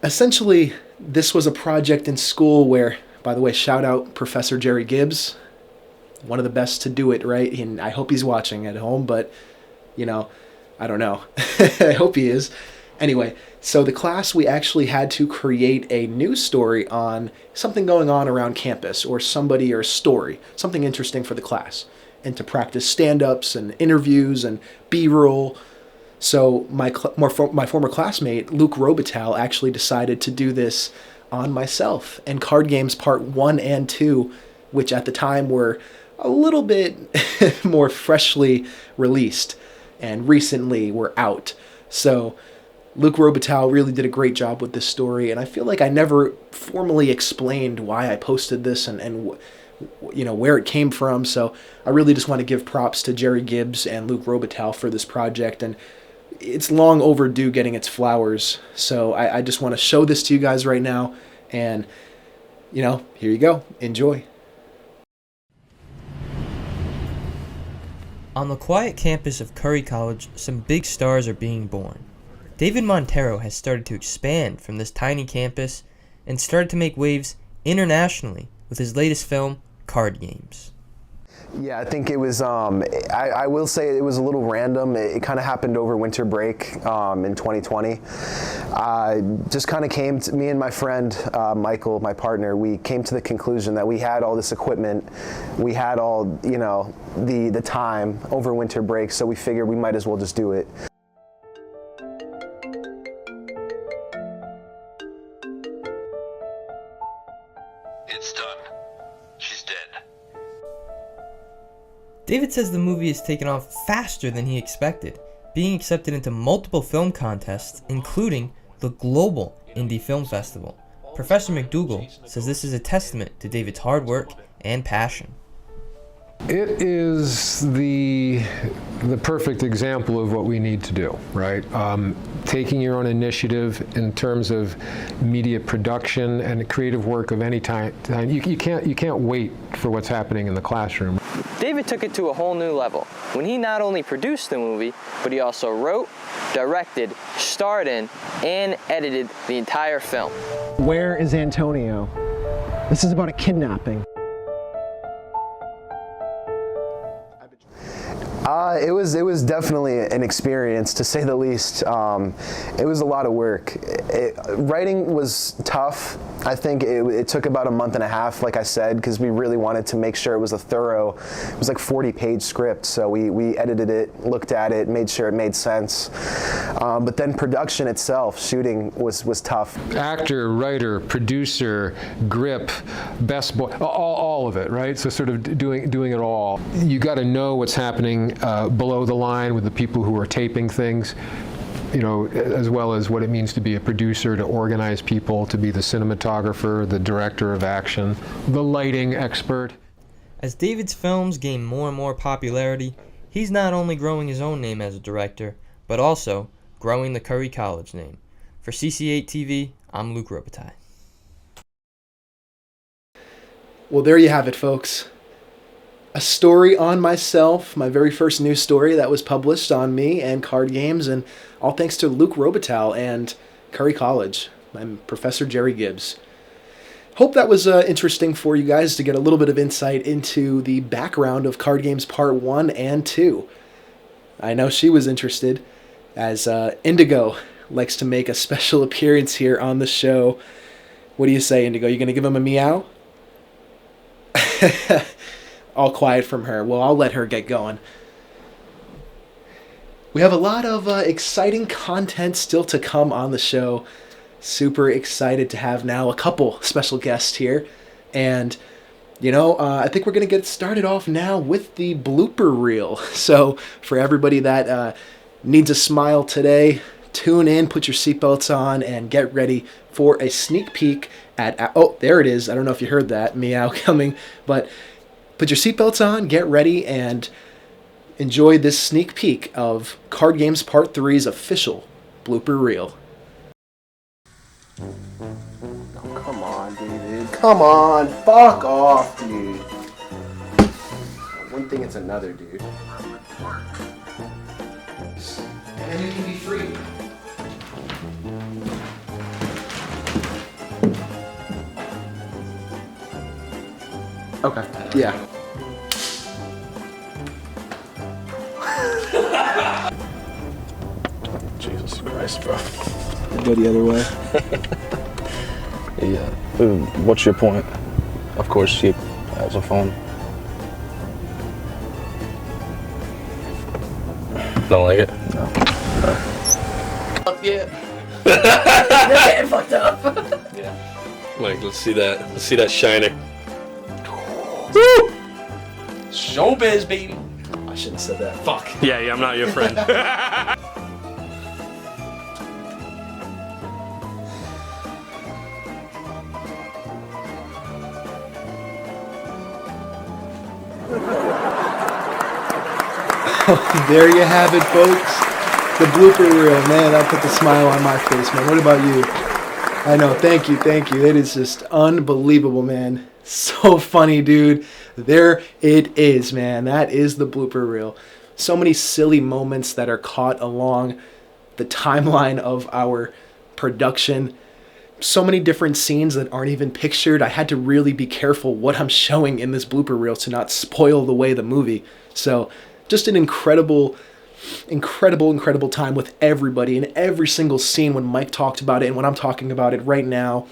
essentially, this was a project in school where, by the way, shout out Professor Jerry Gibbs, one of the best to do it, right? And I hope he's watching at home, but, I don't know. I hope he is. Anyway, so the class, we actually had to create a news story on something going on around campus or somebody or a story, something interesting for the class, and to practice stand-ups and interviews and B-roll. So my former classmate, Luke Robitaille, actually decided to do this on myself and Card Games Part 1 and 2, which at the time were a little bit more freshly released and recently were out. So Luke Robitaille really did a great job with this story, and I feel like I never formally explained why I posted this and where it came from. So I really just want to give props to Jerry Gibbs and Luke Robitaille for this project, and it's long overdue getting its flowers. So I just want to show this to you guys right now, and here you go. Enjoy. On the quiet campus of Curry College, some big stars are being born. David Montero has started to expand from this tiny campus and started to make waves internationally with his latest film, Card Games. Yeah, I think it was, I will say it was a little random. It kind of happened over winter break in 2020. Just kind of came to me and my friend, Michael, my partner, we came to the conclusion that we had all this equipment, we had all, the time over winter break, so we figured we might as well just do it. It's done. She's dead. David says the movie has taken off faster than he expected, being accepted into multiple film contests, including the Global Indie Film Festival. Professor McDougall says this is a testament to David's hard work and passion. It is the perfect example of what we need to do, right? Taking your own initiative in terms of media production and creative work of any time. You can't wait for what's happening in the classroom. David took it to a whole new level when he not only produced the movie, but he also wrote, directed, starred in, and edited the entire film. Where is Antonio? This is about a kidnapping. It was definitely an experience, to say the least. It was a lot of work. Writing was tough. I think it took about a month and a half, like I said, because we really wanted to make sure it was it was like 40-page script, so we edited it, looked at it, made sure it made sense. But then production itself, shooting, was tough. Actor, writer, producer, grip, best boy, all of it, right? So sort of doing it all. You got to know what's happening below the line with the people who are taping things, as well as what it means to be a producer, to organize people, to be the cinematographer, the director of action, the lighting expert. As David's films gain more and more popularity, he's not only growing his own name as a director, but also growing the Curry College name. For CC8 TV, I'm Luke Robitaille. Well, there you have it, folks. A story on myself, my very first news story that was published on me and Card Games, and all thanks to Luke Robitaille and Curry College and Professor Jerry Gibbs. Hope that was interesting for you guys to get a little bit of insight into the background of Card Games Part 1 and 2. I know she was interested, as Indigo likes to make a special appearance here on the show. What do you say, Indigo? You going to give him a meow? All quiet from her. Well, I'll let her get going. We have a lot of exciting content still to come on the show. Super excited to have now a couple special guests here. And, I think we're going to get started off now with the blooper reel. So for everybody that needs a smile today, tune in, put your seatbelts on, and get ready for a sneak peek at... Oh, there it is. I don't know if you heard that meow coming, but... Put your seatbelts on, get ready, and enjoy this sneak peek of Card Games Part 3's official blooper reel. Oh, come on, David. Come on. Fuck off, dude. One thing, it's another, dude. And then you can be free. Okay. Yeah. Jesus Christ, bro. Go the other way. Yeah. What's your point? Of course, she has a phone. Don't like it? No. Fuck yeah. You're getting fucked up. Yeah. Like, let's see that. Let's see that shining. Woo! Showbiz, baby. I shouldn't have said that. Fuck. Yeah, I'm not your friend. There you have it, folks. The blooper reel, man. That put the smile on my face, man. What about you? I know. Thank you. It is just unbelievable, man. So funny, dude. There it is, man. That is the blooper reel. So many silly moments that are caught along the timeline of our production. So many different scenes that aren't even pictured. I had to really be careful what I'm showing in this blooper reel to not spoil the movie. So just an incredible time with everybody in every single scene. When Mike talked about it and when I'm talking about it right now,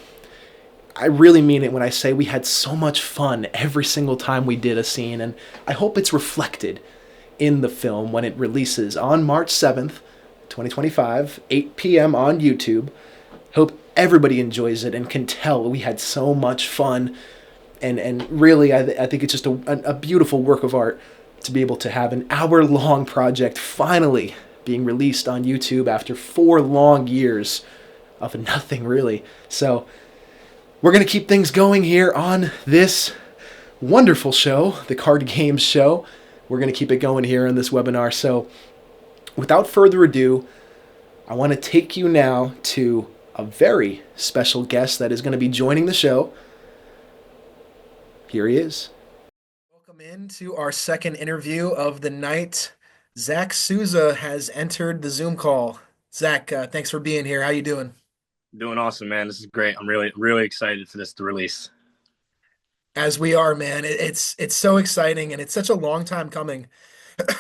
I really mean it when I say we had so much fun every single time we did a scene, and I hope it's reflected in the film when it releases on March 7th, 2025, 8 p.m. on YouTube. Hope everybody enjoys it and can tell we had so much fun, and really I think it's just a beautiful work of art to be able to have an hour-long project finally being released on YouTube after 4 long years of nothing, really. So we're going to keep things going here on this wonderful show, the Card Games Show. We're going to keep it going here in this webinar. So without further ado, I want to take you now to a very special guest that is going to be joining the show. Here he is. Welcome into our second interview of the night. Zach Souza has entered the Zoom call. Zach, thanks for being here. How you doing? Doing awesome, man. This is great. I'm really excited for this to release. As we are, man. It's so exciting, and it's such a long time coming.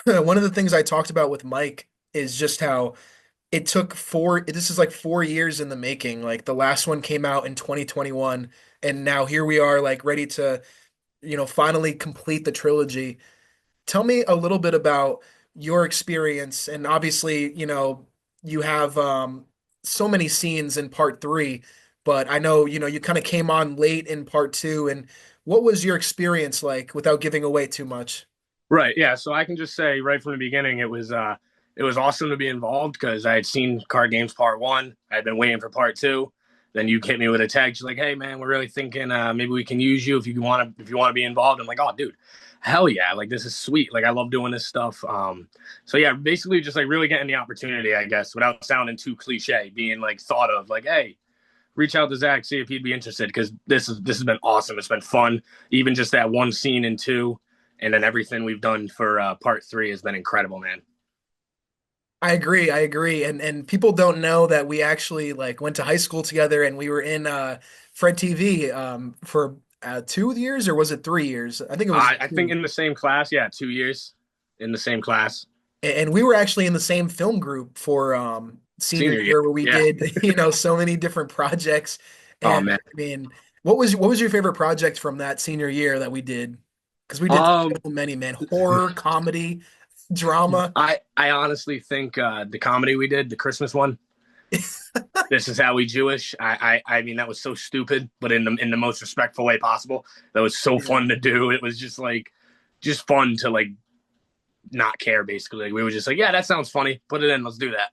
One of the things I talked about with Mike is just how it took this is like 4 years in the making. Like the last one came out in 2021, and now here we are, like ready to, finally complete the trilogy. Tell me a little bit about your experience, and obviously, you have so many scenes in part 3, but I know, you kind of came on late in part 2, and what was your experience like without giving away too much? Right. Yeah. So I can just say right from the beginning, it was awesome to be involved because I had seen Card Games Part 1. I had been waiting for Part 2. Then you hit me with a text like, "Hey, man, we're really thinking maybe we can use you if you want to be involved." I'm like, "Oh, dude, hell yeah! Like this is sweet. Like I love doing this stuff." So yeah, basically just like really getting the opportunity, I guess, without sounding too cliche, being like thought of like, "Hey, reach out to Zach, see if he'd be interested," because this has been awesome. It's been fun. Even just that one scene in 2, and then everything we've done for part 3 has been incredible, man. I agree. And people don't know that we actually like went to high school together, and we were in Fred TV for 2 years, or was it 3 years? I think it was I think in the same class. Yeah, 2 years in the same class. And we were actually in the same film group for senior year where we did, so many different projects. And oh man. I mean, what was your favorite project from that senior year that we did? Because we did so many, man. Horror, comedy, drama. I honestly think the comedy we did, the Christmas one. This is how we Jewish. I mean that was so stupid, but in the most respectful way possible. That was so fun to do. It was just fun to like not care, basically. We were just like, yeah, that sounds funny. Put it in. Let's do that.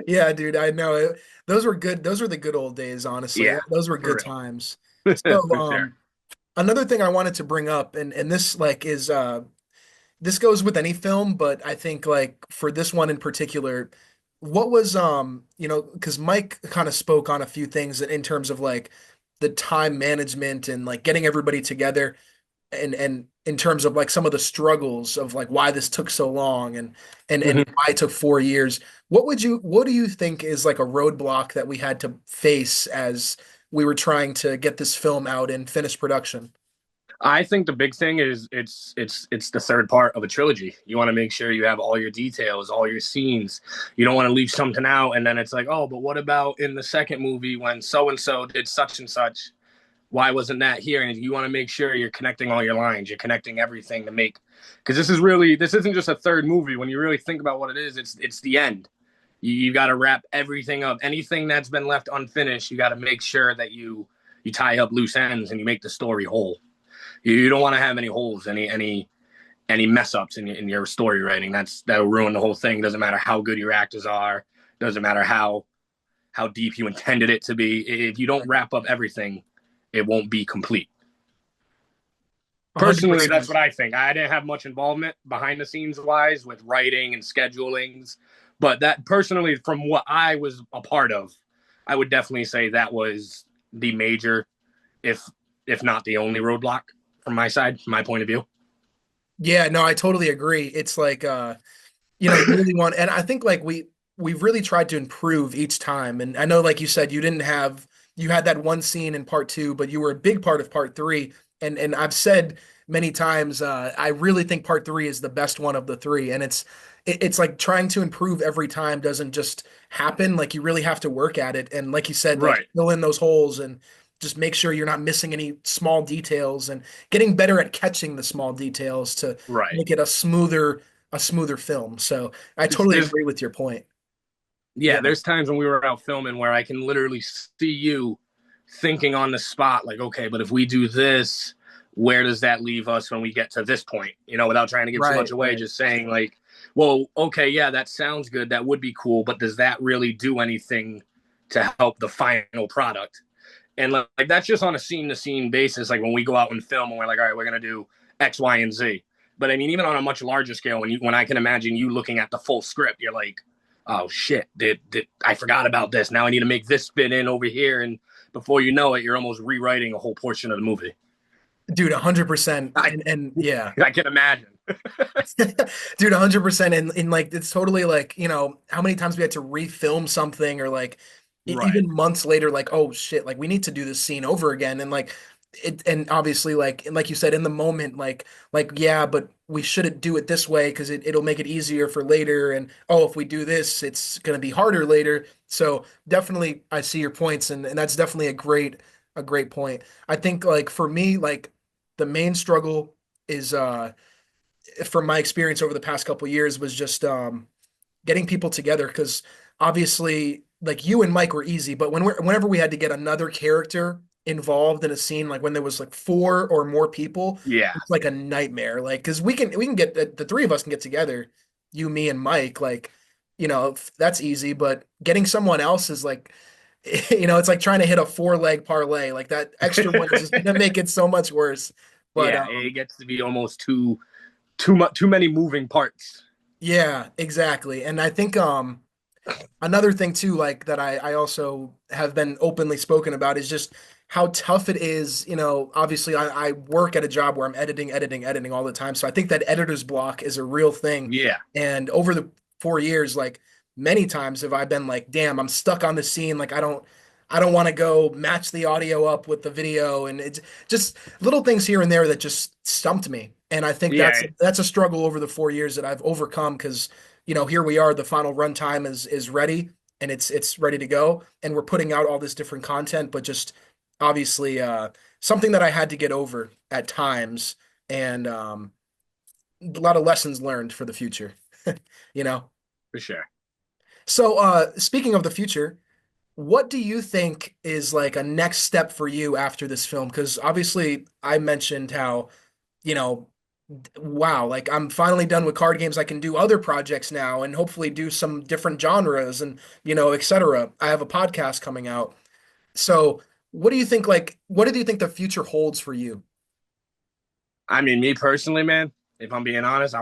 Yeah, dude, I know. Those were good. Those were the good old days, honestly. Yeah, those were good times. So another thing I wanted to bring up, and this like is this goes with any film, but I think like for this one in particular, what was because Mike kind of spoke on a few things in terms of like the time management and like getting everybody together, and in terms of like some of the struggles of like why this took so long and why it took 4 years. What do you think is like a roadblock that we had to face as we were trying to get this film out in finished production? I think the big thing is it's the third part of a trilogy. You want to make sure you have all your details, all your scenes. You don't want to leave something out and then it's like, oh, but what about in the second movie when so and so did such and such? Why wasn't that here? And you want to make sure you're connecting all your lines. You're connecting everything to make, because this isn't just a third movie. When you really think about what it is, it's the end. You got to wrap everything up. Anything that's been left unfinished, you got to make sure that you tie up loose ends and you make the story whole. You don't want to have any holes, any mess ups in your story writing. That'll ruin the whole thing. Doesn't matter how good your actors are. Doesn't matter how deep you intended it to be. If you don't wrap up everything, it won't be complete. Personally, 100%. that's what I think. I didn't have much involvement behind the scenes wise with writing and schedulings, but that personally, from what I was a part of, I would definitely say that was the major, if not the only roadblock from my side, from my point of view. Yeah, no, I totally agree. It's like you really want, and I think like we've really tried to improve each time. And I know, like you said, you had that one scene in part two, but you were a big part of part three. And I've said many times, I really think part three is the best one of the three. And it's like trying to improve every time doesn't just happen. Like you really have to work at it. And like you said, like Right. fill in those holes and just make sure you're not missing any small details and getting better at catching the small details to Right. make it a smoother film. So I There's, totally there's agree with your point. Yeah, there's times when we were out filming where I can literally see you thinking on the spot, like, okay, but if we do this, where does that leave us when we get to this point? Without trying to give too Right, much away, right. just saying like, well, okay, yeah, that sounds good. That would be cool, but does that really do anything to help the final product? And like that's just on a scene to scene basis. Like when we go out and film and we're like, all right, we're gonna do X, Y, and Z. But I mean, even on a much larger scale, when I can imagine you looking at the full script, you're like, oh shit, did I forgot about this? Now I need to make this fit in over here, and before you know it, you're almost rewriting a whole portion of the movie. Dude, 100%. And yeah. I can imagine. Dude, 100%. And like it's totally like, how many times we had to refilm something or like Right. even months later, like, oh shit, like we need to do this scene over again. And like and obviously like you said in the moment, like yeah, but we shouldn't do it this way because it'll make it easier for later. And oh, if we do this, it's gonna be harder later. So definitely I see your points and that's definitely a great point. I think like for me, like the main struggle is from my experience over the past couple of years was just getting people together because obviously like you and Mike were easy, but whenever we had to get another character involved in a scene, like when there was like four or more people, Yeah. it's like a nightmare. Like because we can get the three of us can get together, you, me, and Mike. Like that's easy, but getting someone else is like it's like trying to hit a four-leg parlay. Like that extra one is just gonna make it so much worse. But Yeah, it gets to be almost too many moving parts. yeah, exactly. And I think another thing too, like that I also have been openly spoken about is just how tough it is. Obviously I work at a job where I'm editing all the time. So I think that editor's block is a real thing. Yeah. And over the 4 years, like many times have I been like, damn, I'm stuck on the scene. Like I don't want to go match the audio up with the video. And it's just little things here and there that just stumped me. And I think Yeah. that's a struggle over the 4 years that I've overcome because here we are, the final runtime is ready and it's ready to go. And we're putting out all this different content, but just obviously something that I had to get over at times and a lot of lessons learned for the future, you know? For sure. So speaking of the future, what do you think is like a next step for you after this film? Because obviously I mentioned how, you know, wow, like I'm finally done with card games. I can do other projects now and hopefully do some different genres and, etc. I have a podcast coming out. So, what do you think the future holds for you? I mean, me personally, man, if I'm being honest,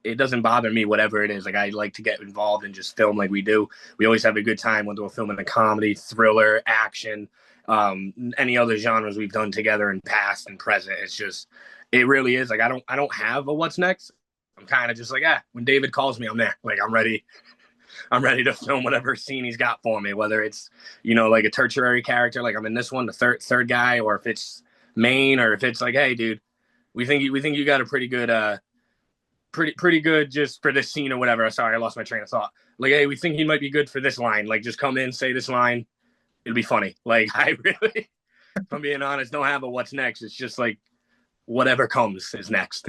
it doesn't bother me, whatever it is. Like, I like to get involved and just film like we do. We always have a good time whether we're filming a comedy, thriller, action, any other genres we've done together in past and present. It really is. Like, I don't have a what's next. I'm kind of just like, when David calls me, I'm there. Like, I'm ready. I'm ready to film whatever scene he's got for me, whether it's, like a tertiary character, like I'm in this one, the third guy, or if it's main, or if it's like, hey, dude, we think you got a pretty good pretty good just for this scene or whatever. Sorry, I lost my train of thought. Like, hey, we think he might be good for this line. Like, just come in, say this line. It'll be funny. Like, I really, if I'm being honest, don't have a what's next. It's just like whatever comes is next.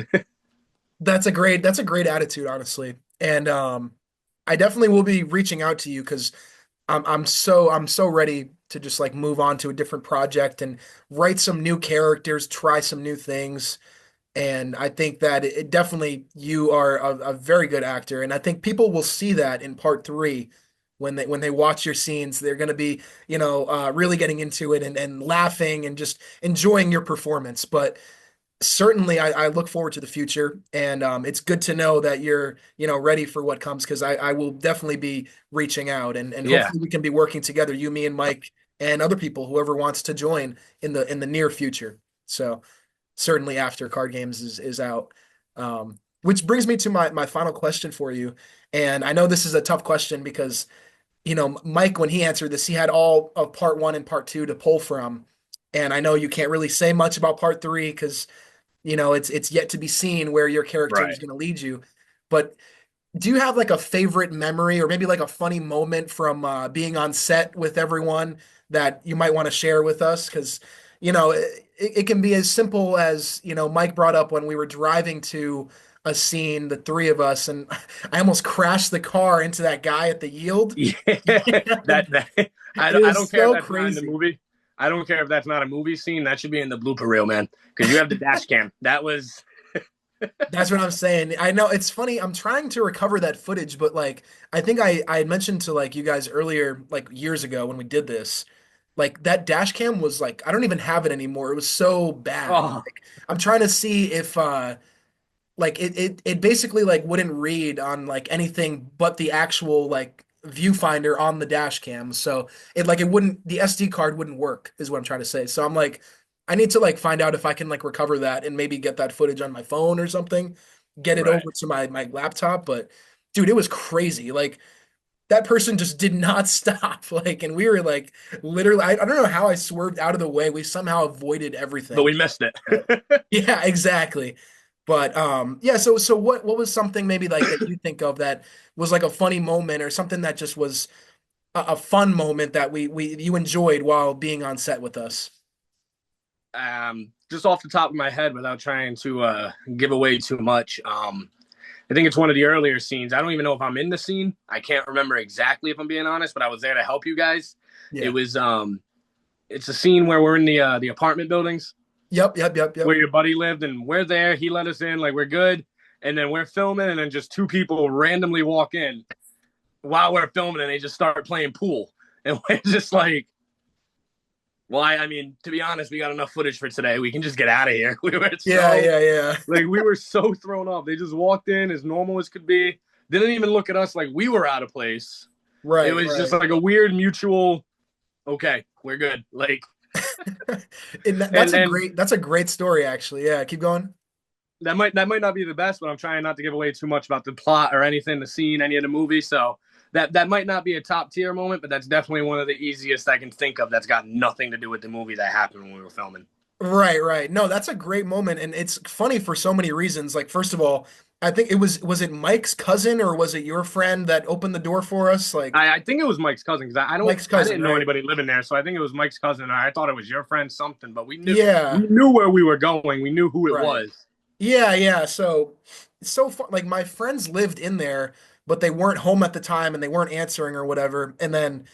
That's a great attitude, honestly. And I definitely will be reaching out to you because I'm so ready to just like move on to a different project and write some new characters, try some new things. And I think that it definitely you are a very good actor, and I think people will see that in part three when they watch your scenes. They're going to be really getting into it and laughing and just enjoying your performance. But certainly I look forward to the future, and it's good to know that you're ready for what comes because I will definitely be reaching out, and Yeah. hopefully we can be working together, you, me, and Mike, and other people, whoever wants to join in the near future. So certainly after Card Games is out. Which brings me to my final question for you. And I know this is a tough question because, Mike, when he answered this, he had all of part one and part two to pull from. And I know you can't really say much about part three because, it's yet to be seen where your character is Right. going to lead you. But do you have like a favorite memory or maybe like a funny moment from being on set with everyone that you might want to share with us? Because, it can be as simple as, Mike brought up when we were driving to a scene, the three of us, and I almost crashed the car into that guy at the yield. Yeah. I It don't was care if so that's not in the crazy. movie. I don't care if that's not a movie scene. That should be in the blooper reel, man. Because you have the dash cam. That was That's what I'm saying. I know it's funny. I'm trying to recover that footage, but like I think I had mentioned to like you guys earlier, like years ago when we did this, like that dash cam was like I don't even have it anymore. It was so bad. oh Like I'm trying to see if like it basically like wouldn't read on like anything but the actual like viewfinder on the dash cam. So it wouldn't the SD card wouldn't work is what I'm trying to say. So I'm like I need to like find out if I can like recover that and maybe get that footage on my phone or something, get it right. over to my laptop. But dude, it was crazy. Like that person just did not stop. Like, and we were like literally I don't know how I swerved out of the way. We somehow avoided But everything. we missed it. But yeah, exactly. But yeah, so what was something maybe like that you think of that was like a funny moment or something that just was a fun moment that we you enjoyed while being on set with us? Just off the top of my head, without trying to give away too much, I think it's one of the earlier scenes. I don't even know if I'm in the scene. I can't remember exactly if I'm being honest, but I was there to help you guys. Yeah. It was it's a scene where we're in the apartment buildings. Yep. Where your buddy lived, and we're there. He let us in, like we're good, and then we're filming, and then just two people randomly walk in while we're filming, and they just start playing pool, and we're just like, well, I mean, to be honest, we got enough footage for today. We can just get out of here. We were Yeah. like we were so thrown off. They just walked in as normal as could be. Didn't even look at us like we were out of place. Right. It was just like a weird mutual. Okay, we're good. Like that's a great story actually. Yeah, keep going. That might not be the best, but I'm trying not to give away too much about the plot or anything, the scene, any of the movie. So that might not be a top tier moment, but that's definitely one of the easiest I can think of that's got nothing to do with the movie that happened when we were filming. Right. No, that's a great moment, and it's funny for so many reasons. Like, first of all, I think was it Mike's cousin or was it your friend that opened the door for us? Like, I think it was Mike's cousin because I didn't know anybody living there, so I think it was Mike's cousin. I thought it was your friend something, but we knew where we were going. We knew who it was. Yeah. So it's so fun. Like my friends lived in there, but they weren't home at the time and they weren't answering or whatever. And then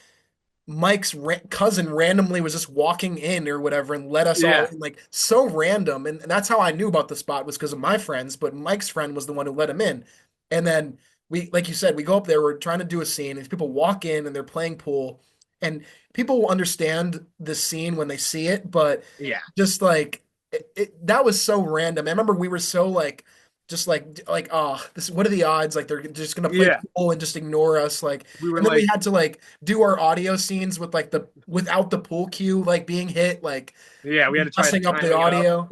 Mike's cousin randomly was just walking in or whatever and let us all in, like so random. And that's how I knew about the spot was because of my friends, but Mike's friend was the one who let him in. And then we, like you said, we go up there, we're trying to do a scene, and people walk in and they're playing pool. And people will understand the scene when they see it, but just like that was so random. I remember we were so like just like oh this what are the odds like they're just gonna play pool and just ignore us like we were and then like, we had to like do our audio scenes with like the without the pool cue like being hit like we had to try messing up the audio.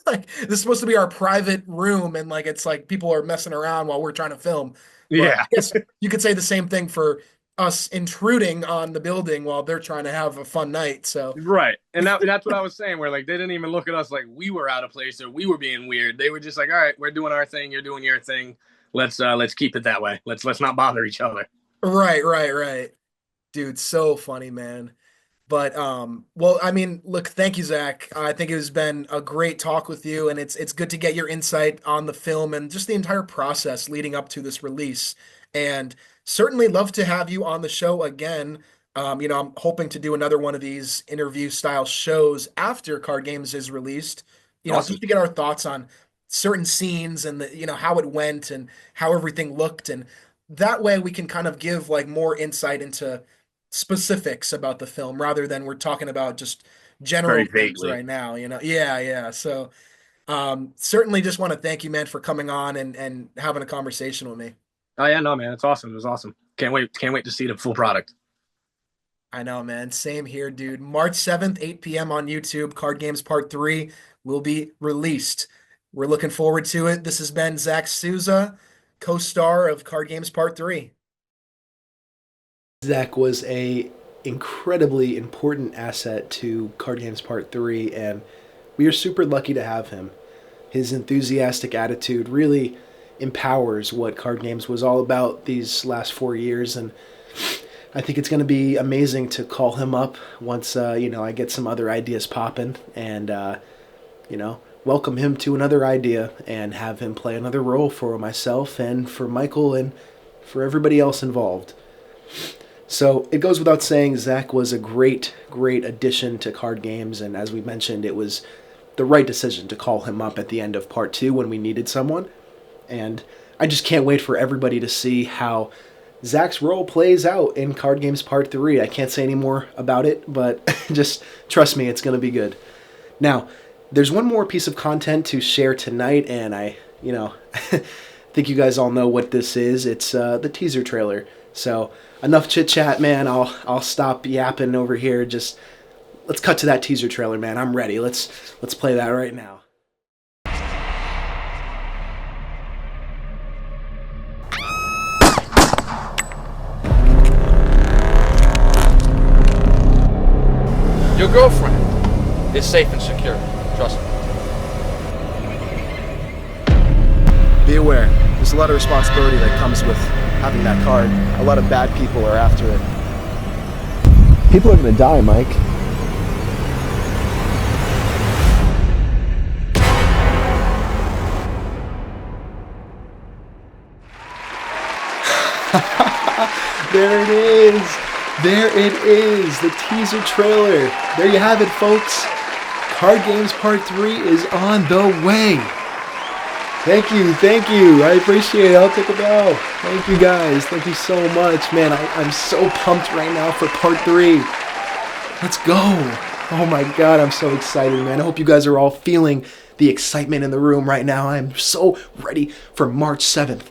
Like this is supposed to be our private room and like it's like people are messing around while we're trying to film. But I guess you could say the same thing for us intruding on the building while they're trying to have a fun night. So Right. And that's what I was saying, where like they didn't even look at us like we were out of place or we were being weird. They were just like, all right, we're doing our thing, you're doing your thing. Let's keep it that way. Let's not bother each other. right. Dude, so funny, man. But well, I mean, look, thank you, Zach. I think it has been a great talk with you, and it's good to get your insight on the film and just the entire process leading up to this release. And certainly love to have you on the show again. I'm hoping to do another one of these interview style shows after Card Games is released. Awesome. Just to get our thoughts on certain scenes and how it went and how everything looked, and that way we can kind of give like more insight into specifics about the film rather than we're talking about just general Very things vaguely. right now. Yeah. So certainly just want to thank you, man, for coming on and having a conversation with me. Oh yeah, no, man, it's awesome. It was awesome. Can't wait to see the full product. I know, man. Same here, dude. March 7th, 8 p.m. on YouTube. Card Games Part 3 will be released. We're looking forward to it. This has been Zach Souza, co-star of Card Games Part 3. Zach was a incredibly important asset to Card Games Part 3, and we are super lucky to have him. His enthusiastic attitude really empowers what Card Games was all about these last 4 years, and I think it's going to be amazing to call him up once, I get some other ideas popping, and, welcome him to another idea and have him play another role for myself and for Michael and for everybody else involved. So it goes without saying, Zach was a great addition to Card Games, and as we mentioned, it was the right decision to call him up at the end of Part 2 when we needed someone. And I just can't wait for everybody to see how Zach's role plays out in Card Games Part 3. I can't say any more about it, but just trust me, it's going to be good. Now, there's one more piece of content to share tonight, and I think you guys all know what this is. It's the teaser trailer. So enough chit chat, man. I'll stop yapping over here. Just let's cut to that teaser trailer, man. I'm ready. Let's play that right now. Your girlfriend is safe and secure. Trust me. Be aware, there's a lot of responsibility that comes with having that card. A lot of bad people are after it. People are gonna die, Mike. There it is. There it is. The teaser trailer. There you have it, folks. Card Games Part 3 is on the way. Thank you. I appreciate it. I'll take a bow. Thank you, guys. Thank you so much. Man, I'm so pumped right now for Part 3. Let's go. Oh my God, I'm so excited, man. I hope you guys are all feeling the excitement in the room right now. I'm so ready for March 7th.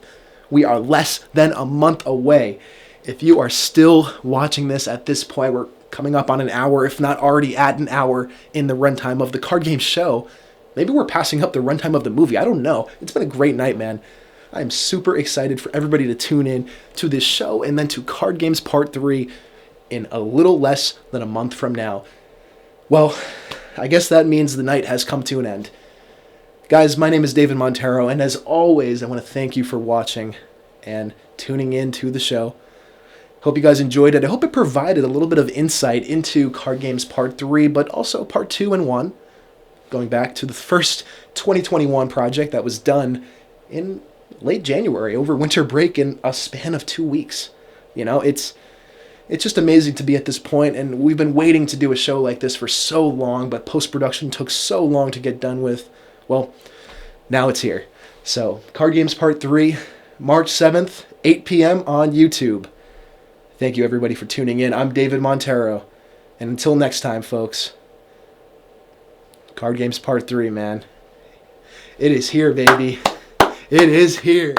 We are less than a month away. If you are still watching this at this point, we're coming up on an hour, if not already at an hour in the runtime of the Card Game show. Maybe we're passing up the runtime of the movie. I don't know. It's been a great night, man. I'm super excited for everybody to tune in to this show and then to Card Games Part 3 in a little less than a month from now. Well, I guess that means the night has come to an end. Guys, my name is David Montero, and as always, I want to thank you for watching and tuning in to the show. Hope you guys enjoyed it. I hope it provided a little bit of insight into Card Games Part 3, but also Part 2 and 1. Going back to the first 2021 project that was done in late January, over winter break in a span of 2 weeks. It's just amazing to be at this point, and we've been waiting to do a show like this for so long, but post-production took so long to get done with. Well, now it's here. So, Card Games Part 3, March 7th, 8 p.m. on YouTube. Thank you, everybody, for tuning in. I'm David Montero, and until next time, folks, Card Games Part 3, man. It is here, baby. It is here.